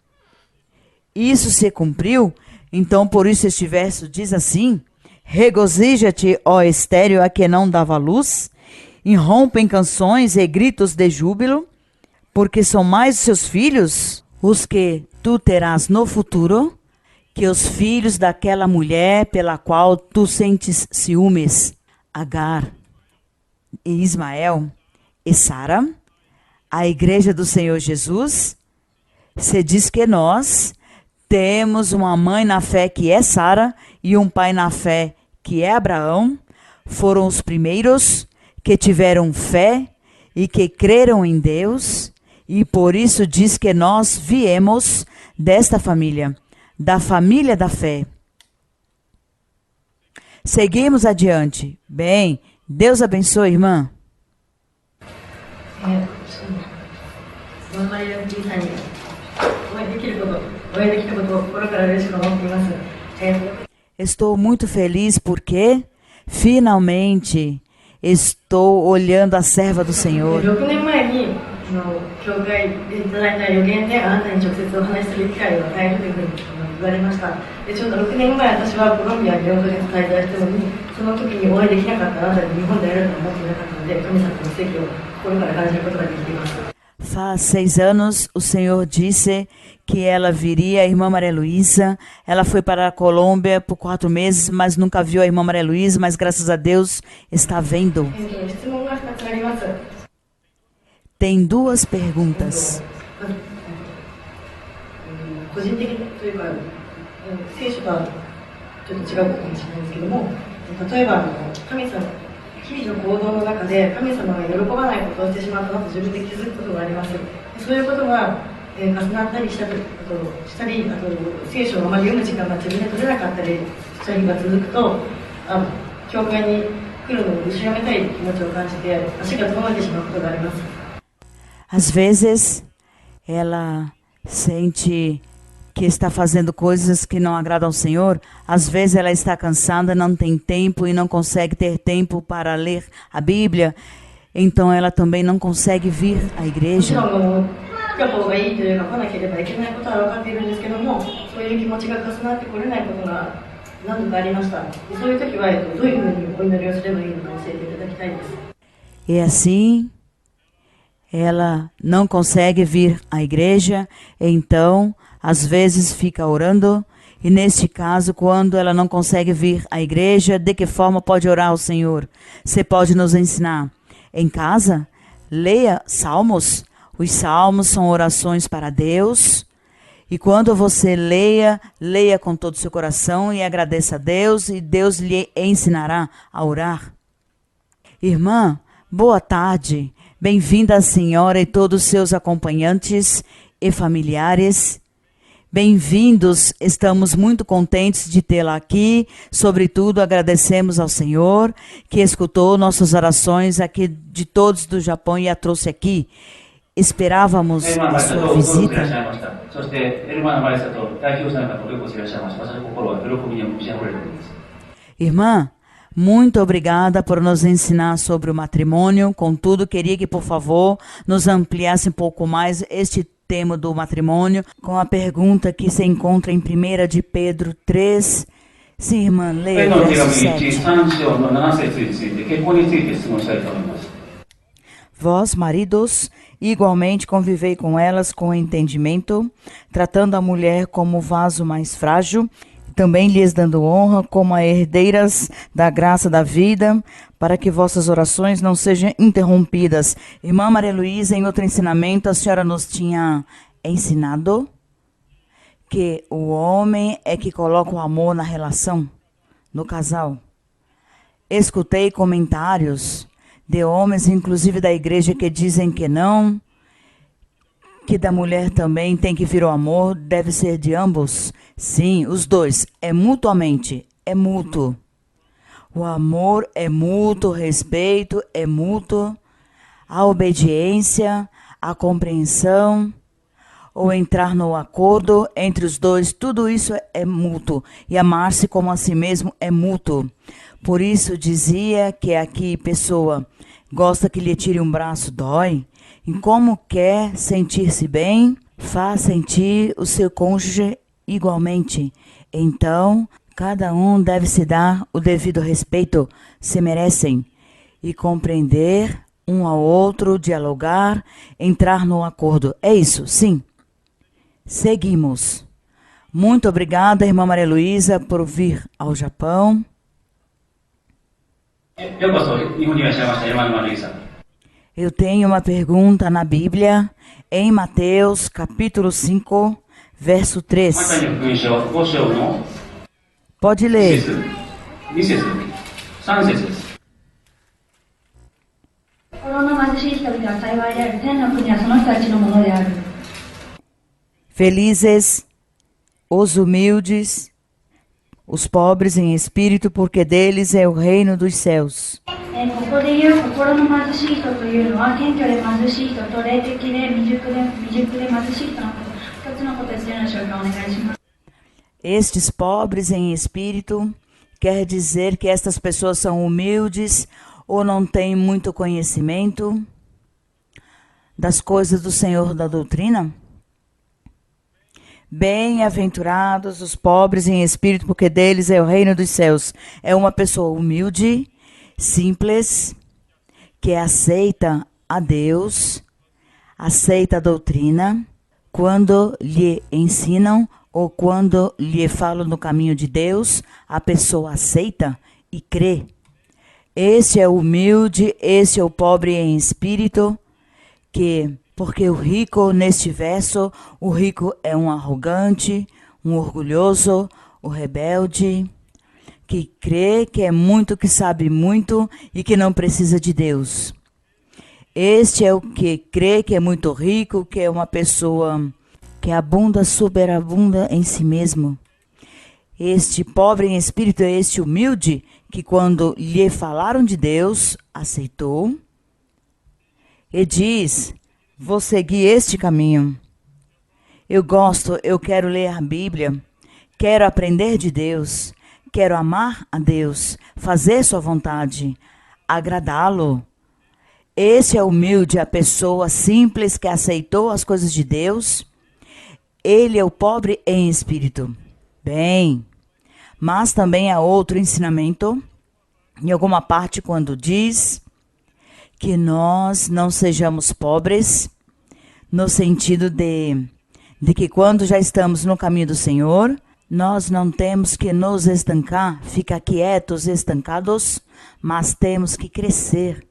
Isso se cumpriu, então por isso este verso diz assim: regozija-te, ó estéril, a que não dava luz, irrompem canções e gritos de júbilo, porque são mais os seus filhos os que tu terás no futuro que os filhos daquela mulher pela qual tu sentes ciúmes, Agar e Ismael e Sara. A igreja do Senhor Jesus, se diz que nós temos uma mãe na fé que é Sara e um pai na fé que é Abraão, foram os primeiros que tiveram fé e que creram em Deus, e por isso diz que nós viemos desta família, da família da fé. Seguimos adiante. Bem, Deus abençoe, irmã. Estou muito feliz porque finalmente estou olhando a serva do Senhor. Faz 6 anos o Senhor disse que ela viria, a irmã Maria Luísa. Ela foi para a Colômbia por 4 meses, mas nunca viu a irmã Maria Luísa, mas graças a Deus está vendo. Tem 2 perguntas. Às vezes, ela sente que está fazendo coisas que não agradam ao Senhor. Às vezes ela está cansada, não tem tempo e não consegue ter tempo para ler a Bíblia. Então ela também não consegue vir à igreja. E assim, ela não consegue vir à igreja, então às vezes fica orando, e neste caso, quando ela não consegue vir à igreja, de que forma pode orar ao Senhor? Você pode nos ensinar? Em casa, leia salmos. Os salmos são orações para Deus, e quando você leia com todo o seu coração e agradeça a Deus, e Deus lhe ensinará a orar. Irmã, boa tarde, bem-vinda a senhora e todos os seus acompanhantes e familiares. Bem-vindos, estamos muito contentes de tê-la aqui. Sobretudo, agradecemos ao Senhor que escutou nossas orações aqui de todos do Japão e a trouxe aqui. esperávamos エルマン・ a マリサ sua どうぞいらっ visita. しゃいました。そしてエルマン・マリサと代表者の方およこしいらっしゃいました。私の心は喜びに満ち溢れております。 Irmã, muito obrigada por nos ensinar sobre o matrimônio. Contudo, queria que, por favor, nos ampliasse um pouco mais este tema do matrimônio com a pergunta que se encontra em 1 de Pedro 3. Sim, irmã, ペ leia テ o ロの手 verso 紙1、 7. 3章の7節について、結婚について質問したいと思います。 Vós, maridos, igualmente convivei com elas com entendimento, tratando a mulher como vaso mais frágil, também lhes dando honra como a herdeiras da graça da vida, para que vossas orações não sejam interrompidas. Irmã Maria Luísa, em outro ensinamento, a senhora nos tinha ensinado que o homem é que coloca o amor na relação, no casal. Escutei comentários de homens, inclusive da igreja, que dizem que não, que da mulher também tem que vir o amor, deve ser de ambos. Sim, os dois, é mutuamente, é mútuo. O amor é mútuo, o respeito é mútuo, a obediência, a compreensão, ou entrar no acordo entre os dois, tudo isso é mútuo. E amar-se como a si mesmo é mútuo. Por isso dizia que aqui pessoa gosta que lhe tire um braço, dói. E como quer sentir-se bem, faz sentir o seu cônjuge igualmente. Então, cada um deve se dar o devido respeito, se merecem, e compreender um ao outro, dialogar, entrar no acordo. É isso, sim. Seguimos. Muito obrigada, irmã Maria Luísa, por vir ao Japão. ようこそ日本にいらっしゃいましたエルマン・マリーさん。 Eu tenho uma pergunta na Bíblia, em Mateus, capítulo 5, verso 3. マタイの福音書5章の Pode 1 ler. 節、2節、3節です。 心の貧しい人々は幸いである。天の国はその人たちのものである。 Felizes os humildes, os pobres em espírito, porque deles é o reino dos céus. ここで言う心の貧しい人というのは、謙虚で貧しい人と霊的で未熟で貧しい人のこと、二つのことです。よろしくお願いします。 Estes pobres em espírito quer dizer que estas pessoas são humildes ou não têm muito conhecimento das coisas do Senhor da doutrina? Bem-aventurados os pobres em espírito, porque deles é o reino dos céus. É uma pessoa humilde, simples, que aceita a Deus, aceita a doutrina, quando lhe ensinam ou quando lhe falam no caminho de Deus, a pessoa aceita e crê. Esse é o humilde, esse é o pobre em espírito, porque o rico, neste verso, o rico é um arrogante, um orgulhoso, o rebelde, que crê que é muito, que sabe muito e que não precisa de Deus. Este é o que crê que é muito rico, que é uma pessoa que abunda, superabunda em si mesmo. Este pobre em espírito é este humilde, que quando lhe falaram de Deus, aceitou e diz: vou seguir este caminho. Eu gosto, eu quero ler a Bíblia, quero aprender de Deus, quero amar a Deus, fazer sua vontade, agradá-lo. Esse é humilde, a pessoa simples que aceitou as coisas de Deus. Ele é o pobre em espírito. Bem, mas também há outro ensinamento, em alguma parte, quando diz que nós não sejamos pobres, no sentido de que quando já estamos no caminho do Senhor, nós não temos que nos estancar, ficar quietos, estancados, mas temos que crescer.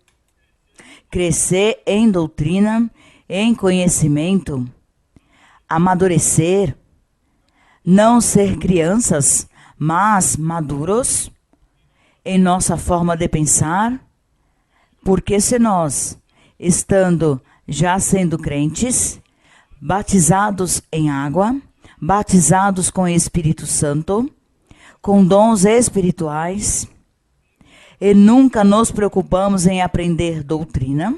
Crescer em doutrina, em conhecimento, amadurecer, não ser crianças, mas maduros em nossa forma de pensar, porque se nós, estando já sendo crentes, batizados em água, batizados com o Espírito Santo, com dons espirituais, e nunca nos preocupamos em aprender doutrina,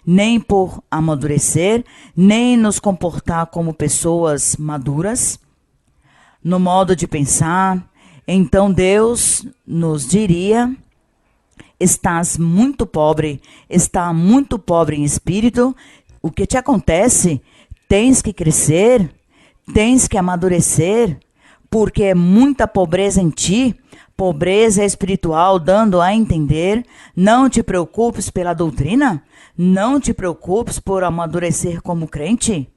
nem por amadurecer, nem nos comportar como pessoas maduras, no modo de pensar. Então Deus nos diria: estás muito pobre, está muito pobre em espírito. O que te acontece? Tens que crescer, tens que amadurecer, porque é muita pobreza em ti, pobreza espiritual, dando a entender. Não te preocupes pela doutrina, não te preocupes por amadurecer como crente.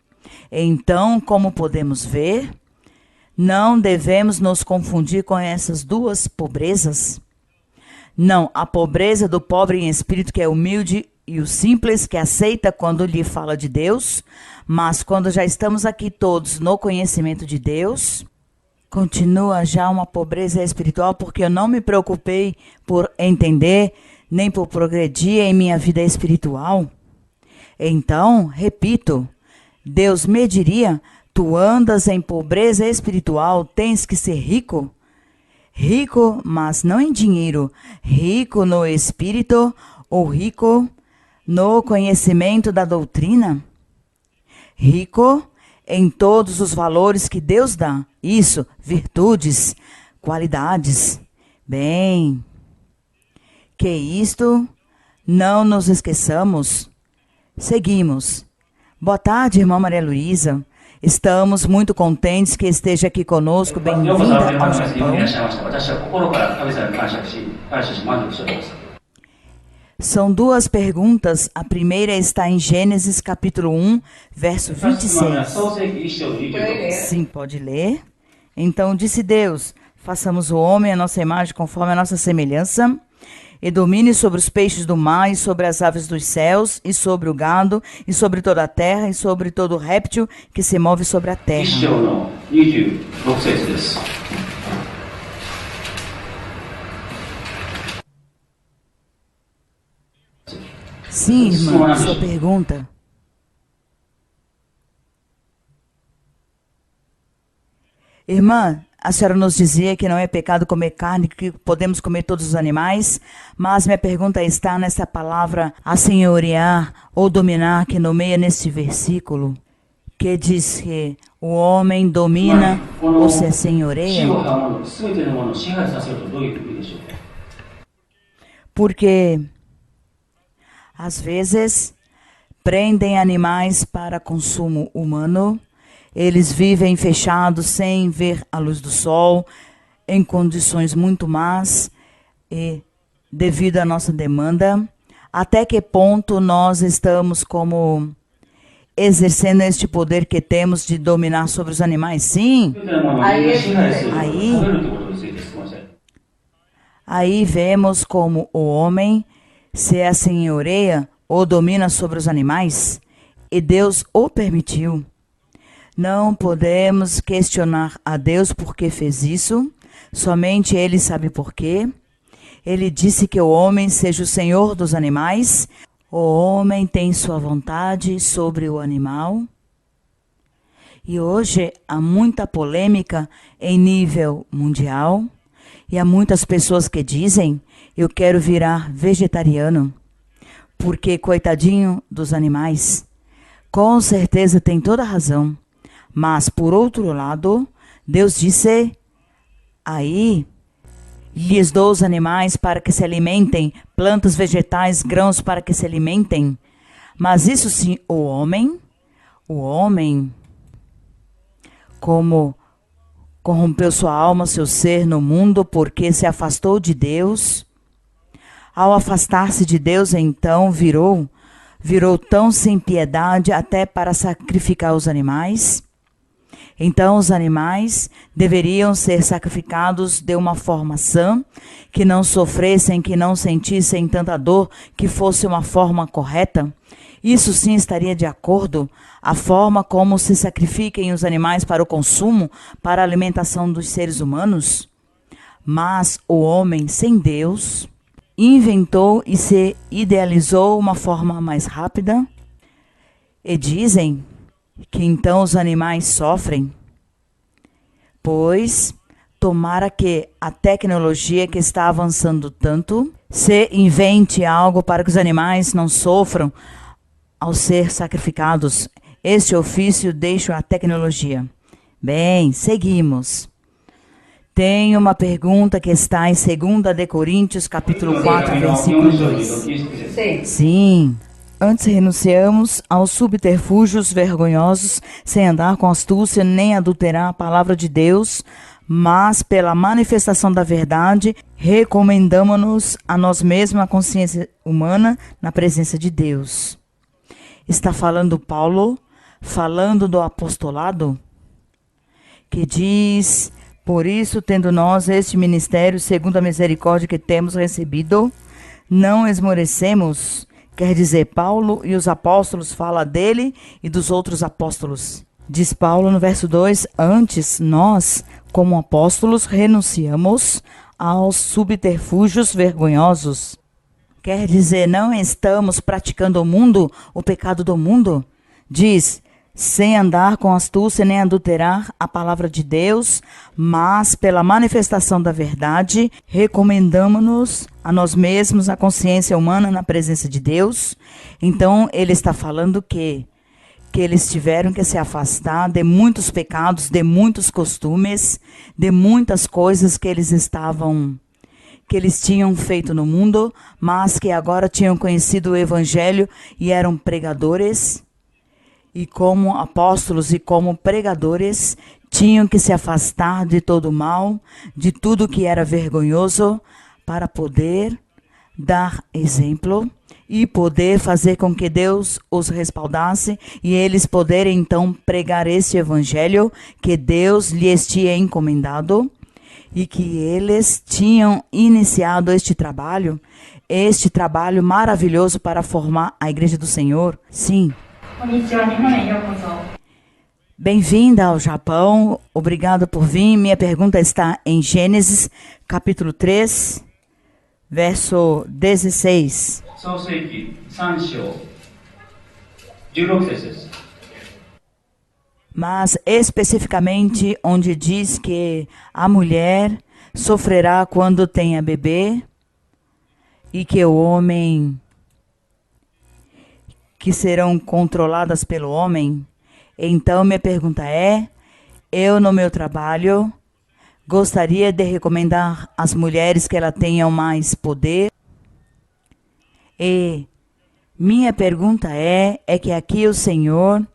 Então, como podemos ver, não devemos nos confundir com essas duas pobrezas. Não, a pobreza do pobre em espírito, que é humilde, e o simples, que aceita quando lhe fala de Deus, mas quando já estamos aqui todos no conhecimento de Deus, continua já uma pobreza espiritual, porque eu não me preocupei por entender, nem por progredir em minha vida espiritual. Então, repito, Deus me diria: tu andas em pobreza espiritual, tens que ser rico. Rico, mas não em dinheiro, rico no espírito, ou rico no conhecimento da doutrina, rico em todos os valores que Deus dá. Isso, virtudes, qualidades. Bem, que isto não nos esqueçamos. Seguimos. Boa tarde, irmã Maria Luísa. Estamos muito contentes que esteja aqui conosco. Bem-vinda ao Japão. São duas perguntas. A primeira está em Gênesis capítulo 1, verso 26. Sim, pode ler. Então disse Deus: façamos o homem à nossa imagem, conforme a nossa semelhança, e domine sobre os peixes do mar, e sobre as aves dos céus, e sobre o gado, e sobre toda a terra, e sobre todo réptil que se move sobre a terra. Sim, irmã, sua pergunta. Irmã, a senhora nos dizia que não é pecado comer carne, que podemos comer todos os animais, mas minha pergunta está nessa palavra assenhorear ou dominar, que nomeia neste versículo, que diz que o homem domina ou se assenhoreia. Porque às vezes prendem animais para consumo humano. Eles vivem fechados, sem ver a luz do sol, em condições muito más, e devido à nossa demanda. Até que ponto nós estamos como exercendo este poder que temos de dominar sobre os animais? Sim. Aí vemos como o homem se assenhoreia ou domina sobre os animais, e Deus o permitiu. Não podemos questionar a Deus por que fez isso, somente Ele sabe por quê. Ele disse que o homem seja o senhor dos animais. O homem tem sua vontade sobre o animal. E hoje há muita polêmica em nível mundial, e há muitas pessoas que dizem: eu quero virar vegetariano, porque coitadinho dos animais. Com certeza tem toda a razão. Mas, por outro lado, Deus disse: aí lhes dou os animais para que se alimentem, plantas, vegetais, grãos para que se alimentem. Mas isso sim, o homem, como corrompeu sua alma, seu ser no mundo, porque se afastou de Deus. Ao afastar-se de Deus, então, virou tão sem piedade até para sacrificar os animais. Então, os animais deveriam ser sacrificados de uma forma sã, que não sofressem, que não sentissem tanta dor, que fosse uma forma correta. Isso sim estaria de acordo, a forma como se sacrifiquem os animais para o consumo, para a alimentação dos seres humanos. Mas o homem, sem Deus, inventou e se idealizou uma forma mais rápida, e dizem que então os animais sofrem, pois tomara que a tecnologia que está avançando tanto se invente algo para que os animais não sofram, ao ser sacrificados. Este ofício deixo à tecnologia. Bem, seguimos. Tem uma pergunta que está em 2 de Coríntios, capítulo 4, versículo 2. Sim. Antes renunciamos aos subterfúgios vergonhosos, sem andar com astúcia nem adulterar a palavra de Deus, mas pela manifestação da verdade, recomendamo-nos a nós mesmos a consciência humana na presença de Deus. Está falando Paulo, falando do apostolado, que diz: por isso, tendo nós este ministério, segundo a misericórdia que temos recebido, não esmorecemos. Quer dizer, Paulo e os apóstolos fala dele e dos outros apóstolos. Diz Paulo no verso 2, antes nós, como apóstolos, renunciamos aos subterfúgios vergonhosos. Quer dizer, não estamos praticando o pecado do mundo. Diz, sem andar com astúcia nem adulterar a palavra de Deus, mas pela manifestação da verdade, recomendamo-nos a nós mesmos a consciência humana na presença de Deus. Então, ele está falando que eles tiveram que se afastar de muitos pecados, de muitos costumes, de muitas coisas que eles tinham feito no mundo, mas que agora tinham conhecido o Evangelho e eram pregadores. E como apóstolos e como pregadores, tinham que se afastar de todo o mal, de tudo que era vergonhoso, para poder dar exemplo e poder fazer com que Deus os respaldasse e eles poderem então pregar este evangelho que Deus lhes tinha encomendado e que eles tinham iniciado este trabalho maravilhoso para formar a Igreja do Senhor. Sim. Bem-vinda ao Japão, obrigado por vir. Minha pergunta está em Gênesis, capítulo 3, verso 16. Mas especificamente onde diz que a mulher sofrerá quando tenha bebê e que o homem, que serão controladas pelo homem. Então, minha pergunta é, eu no meu trabalho gostaria de recomendar às mulheres que elas tenham mais poder. E minha pergunta é que aqui o Senhor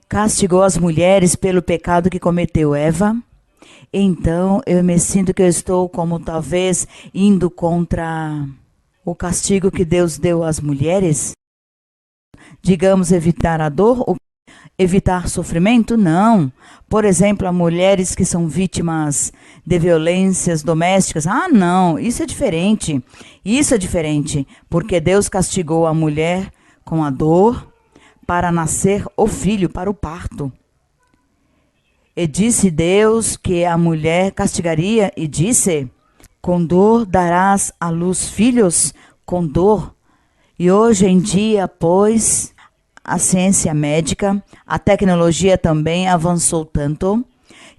castigou as mulheres pelo pecado que cometeu Eva. Então, eu me sinto que eu estou como talvez indo contra o castigo que Deus deu às mulheres. Digamos, evitar a dor ou evitar sofrimento? Não. Por exemplo, há mulheres que são vítimas de violências domésticas. Ah, não, isso é diferente. Isso é diferente, porque Deus castigou a mulher com a dor para nascer o filho, para o parto. E disse Deus que a mulher castigaria e disse, com dor darás à luz filhos, com dor. E hoje em dia, pois, a ciência médica, a tecnologia também avançou tanto,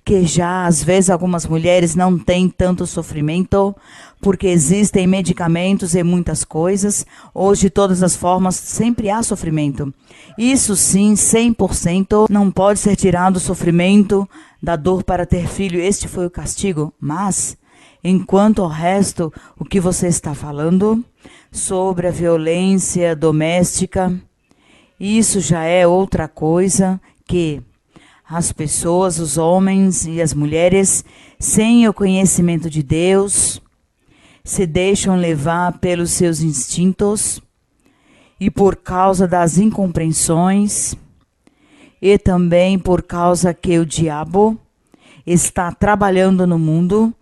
que já às vezes algumas mulheres não têm tanto sofrimento, porque existem medicamentos e muitas coisas. Hoje, de todas as formas, sempre há sofrimento. Isso sim, 100%, não pode ser tirado o sofrimento da dor para ter filho. Este foi o castigo. Mas, enquanto ao resto, o que você está falando sobre a violência doméstica, isso já é outra coisa que as pessoas, os homens e as mulheres, sem o conhecimento de Deus, se deixam levar pelos seus instintos e por causa das incompreensões e também por causa que o diabo está trabalhando no mundo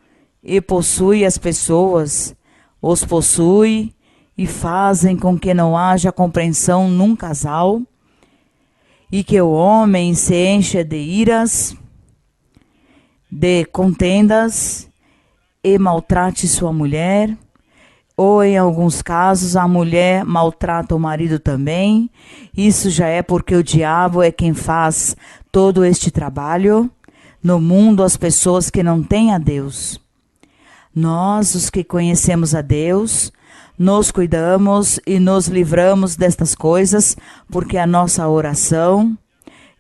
e possui as pessoas, os possui e fazem com que não haja compreensão num casal e que o homem se encha de iras, de contendas e maltrate sua mulher, ou em alguns casos a mulher maltrata o marido também. Isso já é porque o diabo é quem faz todo este trabalho no mundo, as pessoas que não têm a Deus. Nós, os que conhecemos a Deus, nos cuidamos e nos livramos destas coisas, porque a nossa oração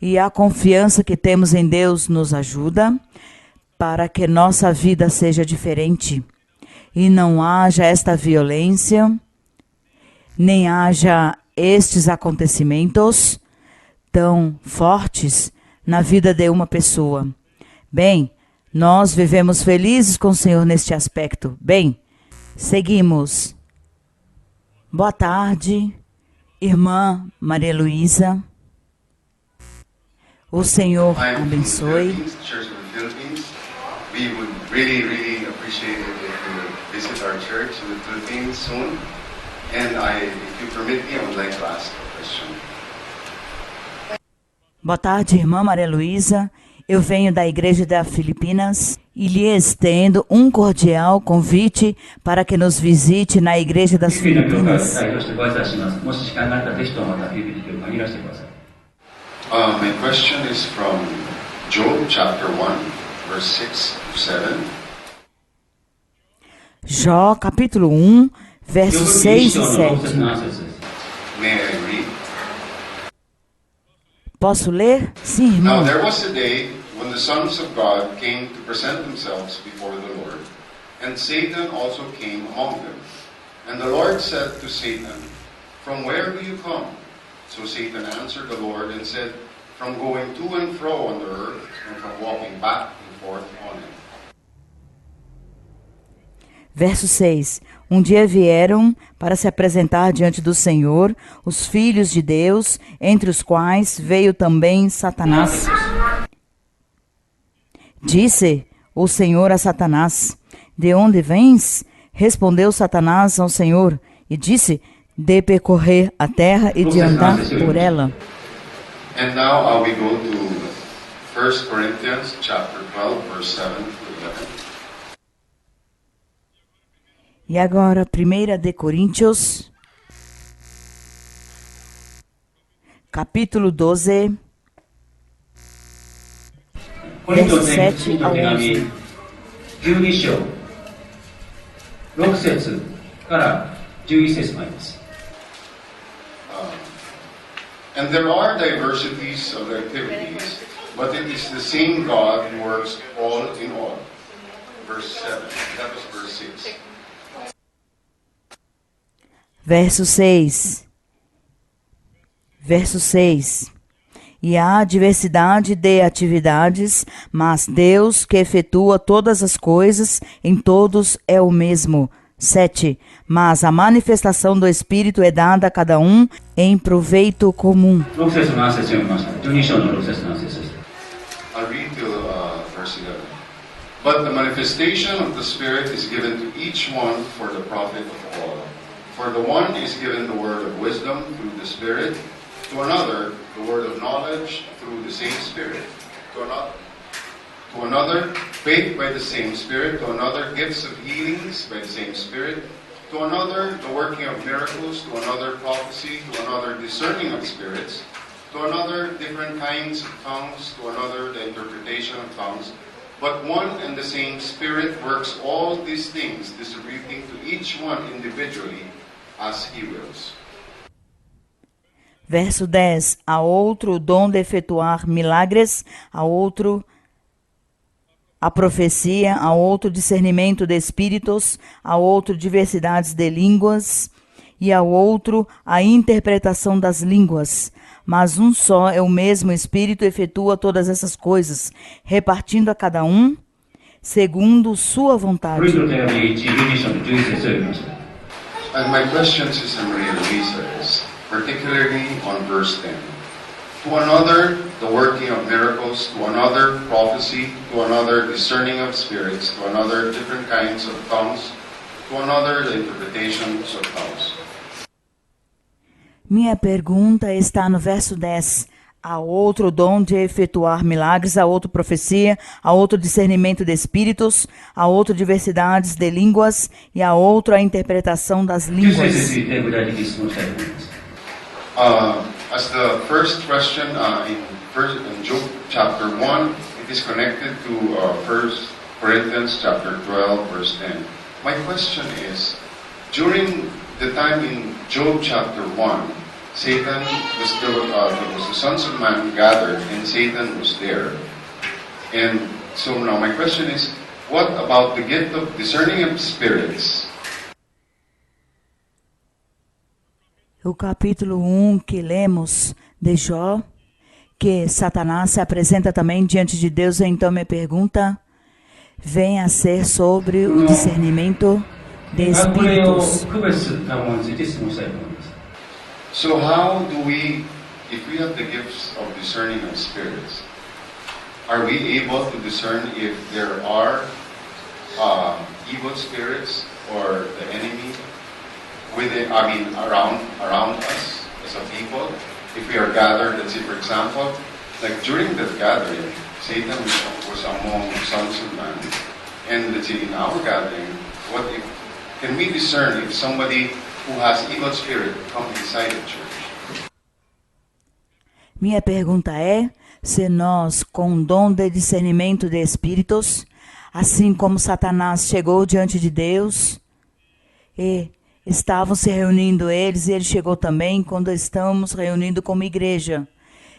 e a confiança que temos em Deus nos ajuda para que nossa vida seja diferente e não haja esta violência, nem haja estes acontecimentos tão fortes na vida de uma pessoa. Bem, nós vivemos felizes com o Senhor neste aspecto. Bem, seguimos. Boa tarde, irmã Maria Luísa. O Senhor abençoe. We would really, really appreciate it if you would visit our church in the Philippines soon. And if you permit me, I would like to ask a question. Boa tarde, irmã Maria Luísa. Eu venho da Igreja das Filipinas e lhe estendo um cordial convite para que nos visite na Igreja das Filipinas. My question is from Job chapter 1, verse 6 to 7. Jó, capítulo 1, versos 6 e 7. May I read? Posso ler? Sim, irmão. Now there was a day when the sons of God came to present themselves before the Lord, and Satan also came among them. And the Lord said to Satan, "From where do you come?" So Satan answered the Lord and said, "From going to and fro on the earth, and from walking back and forth on it." Verso 6. Um dia vieram para se apresentar diante do Senhor os filhos de Deus, entre os quais veio também Satanás. Disse o Senhor a Satanás: "De onde vens?" Respondeu Satanás ao Senhor e disse: "De percorrer a terra e de andar por ela." And now we go to 1 Corinthians chapter 12, verse 7 to 11. E agora, 1 de Coríntios, capítulo 12, verso 7 ao 11. 12章6節から11節までです。And there are diversities of activities, but it is the same God who works all in all. Verse 7. That was verse 6. Verso 6. Verso 6. E há diversidade de atividades, mas Deus que efetua todas as coisas em todos é o mesmo. 7. Mas a manifestação do Espírito é dada a cada um em proveito comum. 6節の何節読みました。12章の6節何節です。I'll read till verse 11. But the manifestation of the Spirit is given to each one for the profit of all. For the one is given the word of wisdom through the Spirit, to another the word of knowledge through the same Spirit, to another faith by the same Spirit, to another gifts of healings by the same Spirit, to another the working of miracles, to another prophecy, to another discerning of spirits, to another different kinds of tongues, to another the interpretation of tongues. But one and the same Spirit works all these things, distributing to each one individually as He wills. Verso 10. A outro o dom de efetuar milagres, a outro a profecia, a outro discernimento de espíritos, a outro diversidades de línguas, e ao outro a interpretação das línguas. Mas um só é o mesmo Espírito, efetua todas essas coisas, repartindo a cada um segundo sua vontade. And my question, Sister Maria Luisa, is particularly on verse 10. To another, the working of miracles, to another, prophecy, to another, discerning of spirits, to another, different kinds of tongues, to another, the interpretations of tongues. Minha pergunta está no verso 10. A outro o dom de efetuar milagres, a outro profecia, a outro discernimento de espíritos, a outro diversidades de línguas e a outro a interpretação das línguas. As the first question in Job chapter 1, it is connected to 1 Corinthians chapter 12, verse 10. My question is, during the time in Job chapter 1, Satan, there was the sons of man gathered, and Satan was there. And so now my question is, what about the gift of discerning of spirits? O capítulo 1 que lemos de Jó, que Satanás se apresenta também diante de Deus, então minha pergunta vem a ser sobre o discernimento de espíritos. So how do we, if we have the gifts of discerning of spirits, are we able to discern if there are evil spirits or the enemy within, around us as a people? If we are gathered, let's say for example, like during that gathering, Satan was among sons of man, and let's say in our gathering, can we discern if somebody who has evil spirit come inside the church? Minha pergunta é se nós, com o dom de discernimento de espíritos, assim como Satanás chegou diante de Deus e estavam se reunindo eles, e ele chegou também quando estamos reunindo como igreja.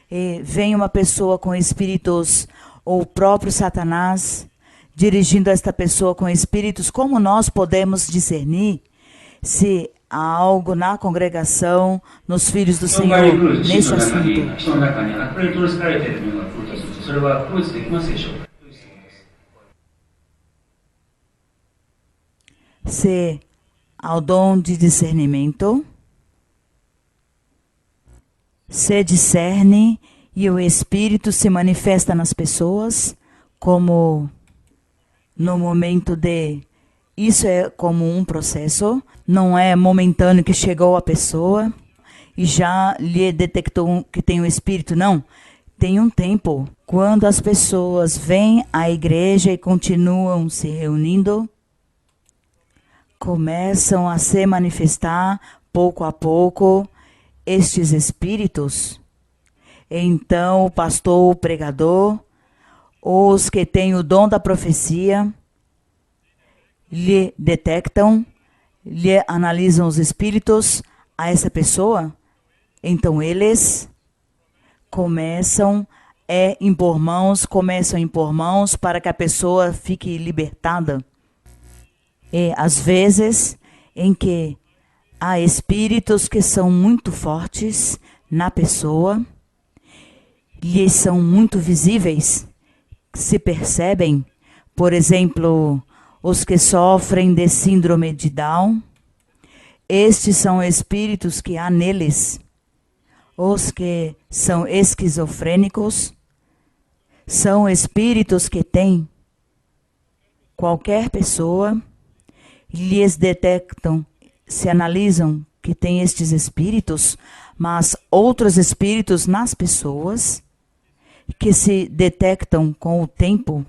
E vem uma pessoa com espíritos, ou o próprio Satanás, dirigindo esta pessoa com espíritos, como nós podemos discernir se há algo na congregação, nos filhos do Senhor, neste assunto? Se ao dom de discernimento, se discerne e o Espírito se manifesta nas pessoas, como no momento de... Isso é como um processo, não é momentâneo que chegou a pessoa e já lhe detectou que tem o Espírito, não. Tem um tempo, quando as pessoas vêm à igreja e continuam se reunindo, começam a se manifestar pouco a pouco estes espíritos. Então o pastor, o pregador, os que têm o dom da profecia, lhe detectam, lhe analisam os espíritos a essa pessoa. Então eles começam a impor mãos para que a pessoa fique libertada. E às vezes em que há espíritos que são muito fortes na pessoa, lhes são muito visíveis, se percebem, por exemplo, os que sofrem de síndrome de Down, estes são espíritos que há neles. Os que são esquizofrênicos são espíritos que têm. Qualquer pessoa, lhes detectam, se analisam que tem estes espíritos, mas outros espíritos nas pessoas que se detectam com o tempo,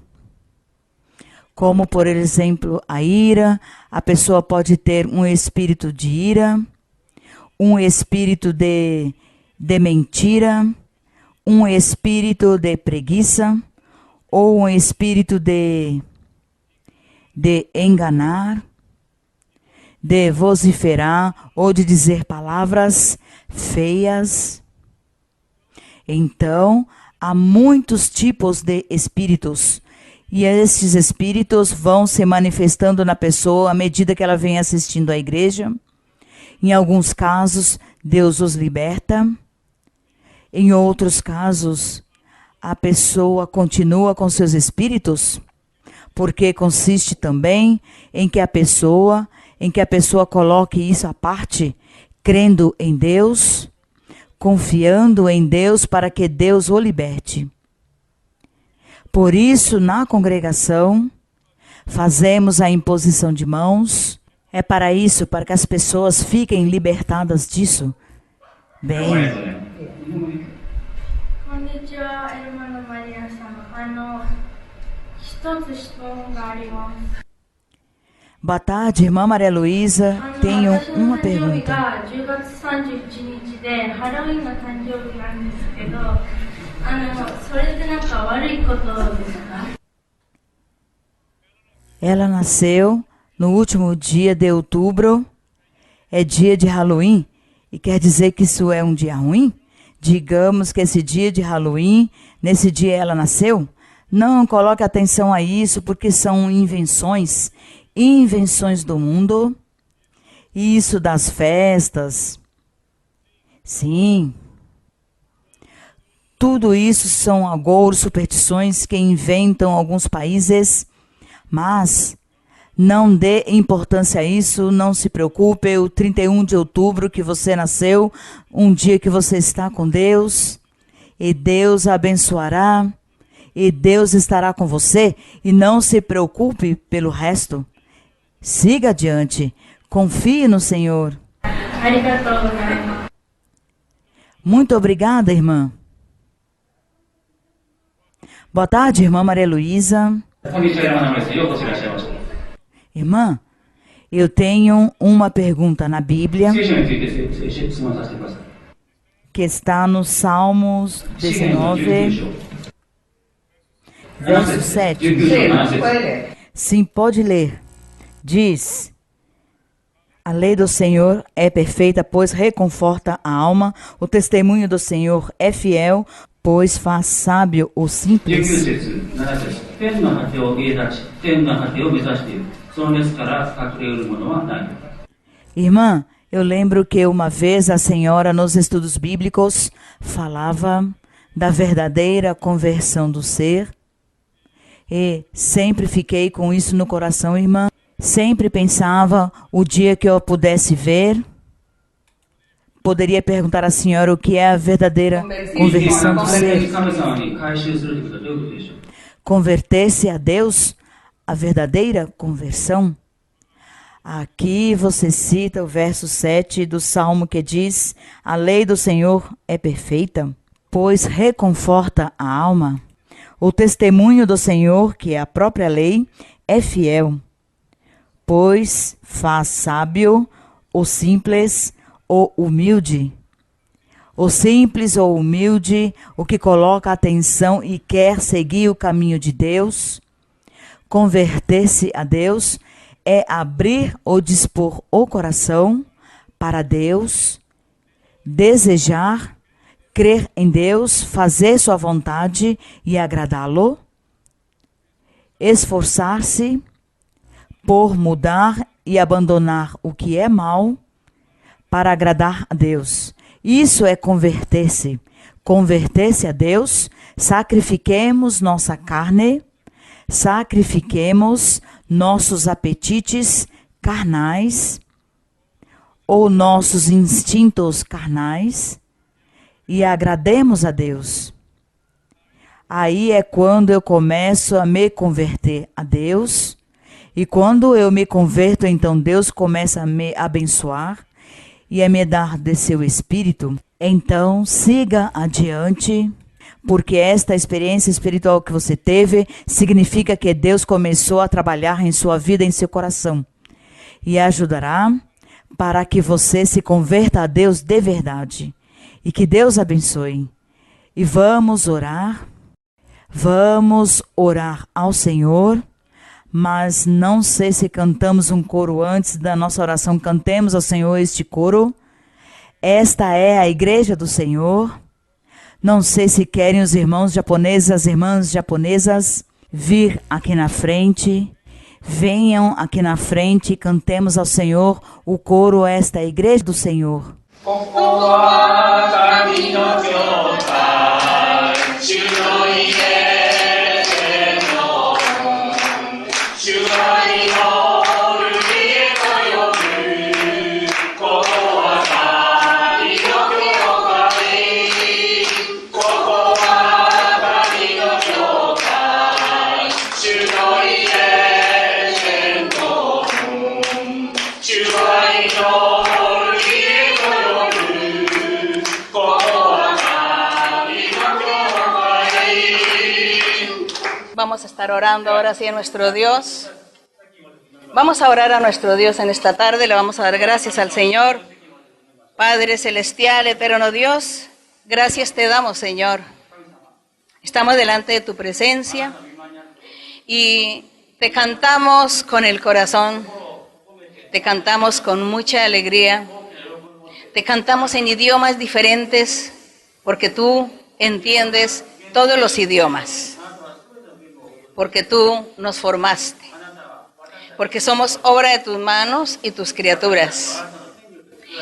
como por exemplo a ira. A pessoa pode ter um espírito de ira, um espírito de mentira, um espírito de preguiça, ou um espírito de enganar, de vociferar ou de dizer palavras feias. Então, há muitos tipos de espíritos, e esses espíritos vão se manifestando na pessoa à medida que ela vem assistindo à igreja. Em alguns casos, Deus os liberta. Em outros casos, a pessoa continua com seus espíritos, porque consiste também em que a pessoa coloque isso à parte, crendo em Deus, confiando em Deus para que Deus o liberte. Por isso, na congregação, fazemos a imposição de mãos. É para isso, para que as pessoas fiquem libertadas disso. Bem. Boa tarde, irmã Maria Luísa. Tenho uma pergunta. Ela nasceu no último dia de outubro. é dia de Halloween e quer dizer que isso é um dia ruim? Digamos que esse dia de Halloween, nesse dia ela nasceu? Não coloque atenção a isso, porque são invenções do mundo. Isso das festas. Sim. Tudo isso são agouros, superstições que inventam alguns países, mas não dê importância a isso, não se preocupe. O 31 de outubro que você nasceu, um dia que você está com Deus, e Deus abençoará, e Deus estará com você, e não se preocupe pelo resto. Siga adiante, confie no Senhor. Muito obrigada, irmã. Boa tarde, irmã Maria Luísa. Irmã, eu tenho uma pergunta na Bíblia que está no Salmos 19, verso 7. Sim, pode ler. Diz: a lei do Senhor é perfeita, pois reconforta a alma. O testemunho do Senhor é fiel, pois faz sábio o simples. Irmã, eu lembro que uma vez a senhora nos estudos bíblicos falava da verdadeira conversão do ser. E sempre fiquei com isso no coração, irmã. Sempre pensava o dia que eu pudesse ver. Poderia perguntar à senhora o que é a verdadeira conversão do ser. Converter-se a Deus, a verdadeira conversão. Aqui você cita o verso 7 do Salmo que diz: a lei do Senhor é perfeita, pois reconforta a alma. O testemunho do Senhor, que é a própria lei, é fiel, pois faz sábio o simples, o humilde. O simples ou humilde, o que coloca atenção e quer seguir o caminho de Deus. Converter-se a Deus é abrir ou dispor o coração para Deus, desejar, crer em Deus, fazer sua vontade e agradá-lo, esforçar-se por mudar e abandonar o que é mal para agradar a Deus. Isso é converter-se. Converter-se a Deus, sacrifiquemos nossa carne, sacrifiquemos nossos apetites carnais ou nossos instintos carnais e agrademos a Deus. Aí é quando eu começo a me converter a Deus, e quando eu me converto, então Deus começa a me abençoar e a me dar de seu Espírito. Então siga adiante, porque esta experiência espiritual que você teve significa que Deus começou a trabalhar em sua vida, em seu coração, e ajudará para que você se converta a Deus de verdade. E que Deus abençoe. E vamos orar ao Senhor, mas não sei se cantamos um coro antes da nossa oração. Cantemos ao Senhor este coro. Esta é a igreja do Senhor. Não sei se querem os irmãos japoneses, as irmãs japonesas vir aqui na frente. Venham aqui na frente e cantemos ao Senhor o coro. Esta é a igreja do Senhor. Vamos a estar orando ahora sí a nuestro Dios. Vamos a orar a nuestro Dios en esta tarde. Le vamos a dar gracias al Señor. Padre celestial, eterno Dios, gracias te damos, Señor. Estamos delante de tu presencia y te cantamos con el corazón. te cantamos con mucha alegría, te cantamos en idiomas diferentes, porque tú entiendes todos los idiomas, porque tú nos formaste, porque somos obra de tus manos y tus criaturas.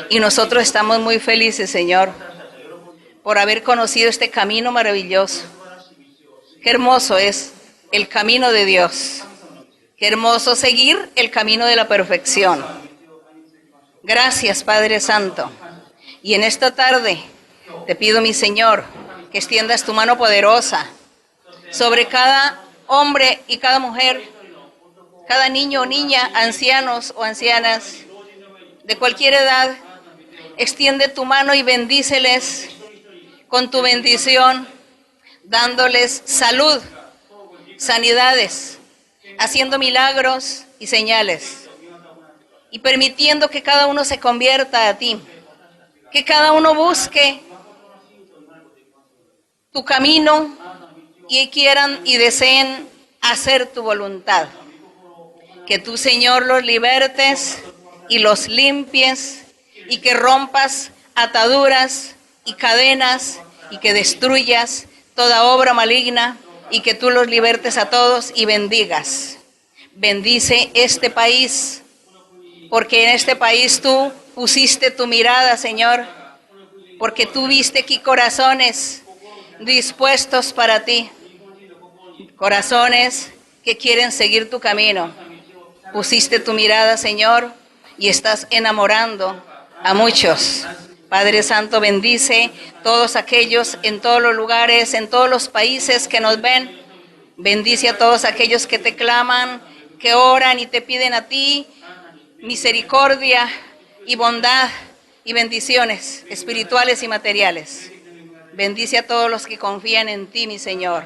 Y nosotros estamos muy felices, Señor, por haber conocido este camino maravilloso. Qué hermoso es el camino de Dios. Qué hermoso seguir el camino de la perfección. Gracias, Padre Santo. Y en esta tarde te pido, mi Señor, que extiendas tu mano poderosa sobre cada hombre y cada mujer, cada niño o niña, ancianos o ancianas, de cualquier edad. Extiende tu mano y bendíceles con tu bendición, dándoles salud, sanidades, haciendo milagros y señales, y permitiendo que cada uno se convierta a ti, que cada uno busque tu camino y quieran y deseen hacer tu voluntad. Que tú, Señor, los libertes y los limpies, y que rompas ataduras y cadenas, y que destruyas toda obra maligna, y que tú los libertes a todos y bendigas. Bendice este país, porque en este país tú pusiste tu mirada, Señor, porque tú viste aquí corazones dispuestos para ti, corazones que quieren seguir tu camino. Pusiste tu mirada, Señor, y estás enamorando a muchos. Padre Santo, bendice todos aquellos en todos los lugares, en todos los países que nos ven. Bendice a todos aquellos que te claman, que oran y te piden a ti misericordia y bondad y bendiciones espirituales y materiales. Bendice a todos los que confían en ti, mi Señor.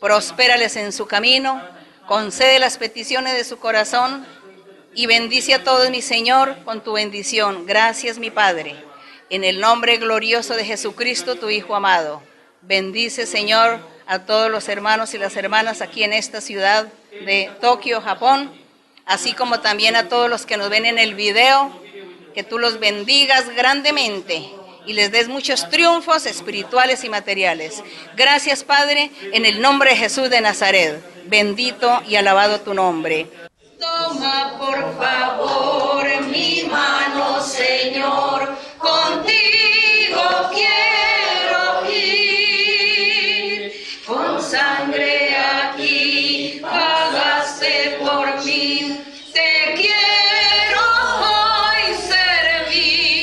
Prospérales en su camino, concede las peticiones de su corazón y bendice a todos, mi Señor, con tu bendición. Gracias, mi Padre. En el nombre glorioso de Jesucristo, tu Hijo amado. Bendice, Señor, a todos los hermanos y las hermanas aquí en esta ciudad de Tokio, Japón, así como también a todos los que nos ven en el video, que tú los bendigas grandemente y les des muchos triunfos espirituales y materiales. Gracias, Padre, en el nombre de Jesús de Nazaret. Bendito y alabado tu nombre. Toma, por favor, mi mano, Señor, contigo quiero ir. Con sangre aquí pagaste por mí, te quiero hoy servir.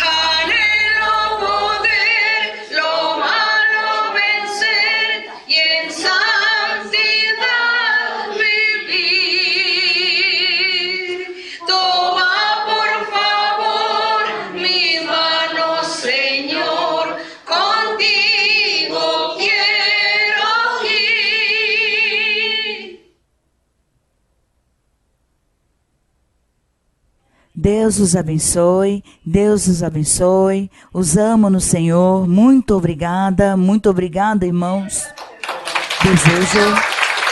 Anhelo poder lo malo vencer y en santidad vivir. Toma, por favor, mi mano, Señor, contigo quiero ir. Deus os abençoe, Deus os abençoe. Os amo no Senhor. Muito obrigada, irmãos. Desejo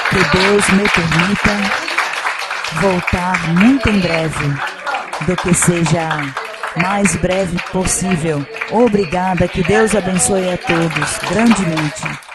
que Deus me permita voltar muito em breve, do que seja mais breve possível. Obrigada, que Deus abençoe a todos grandemente.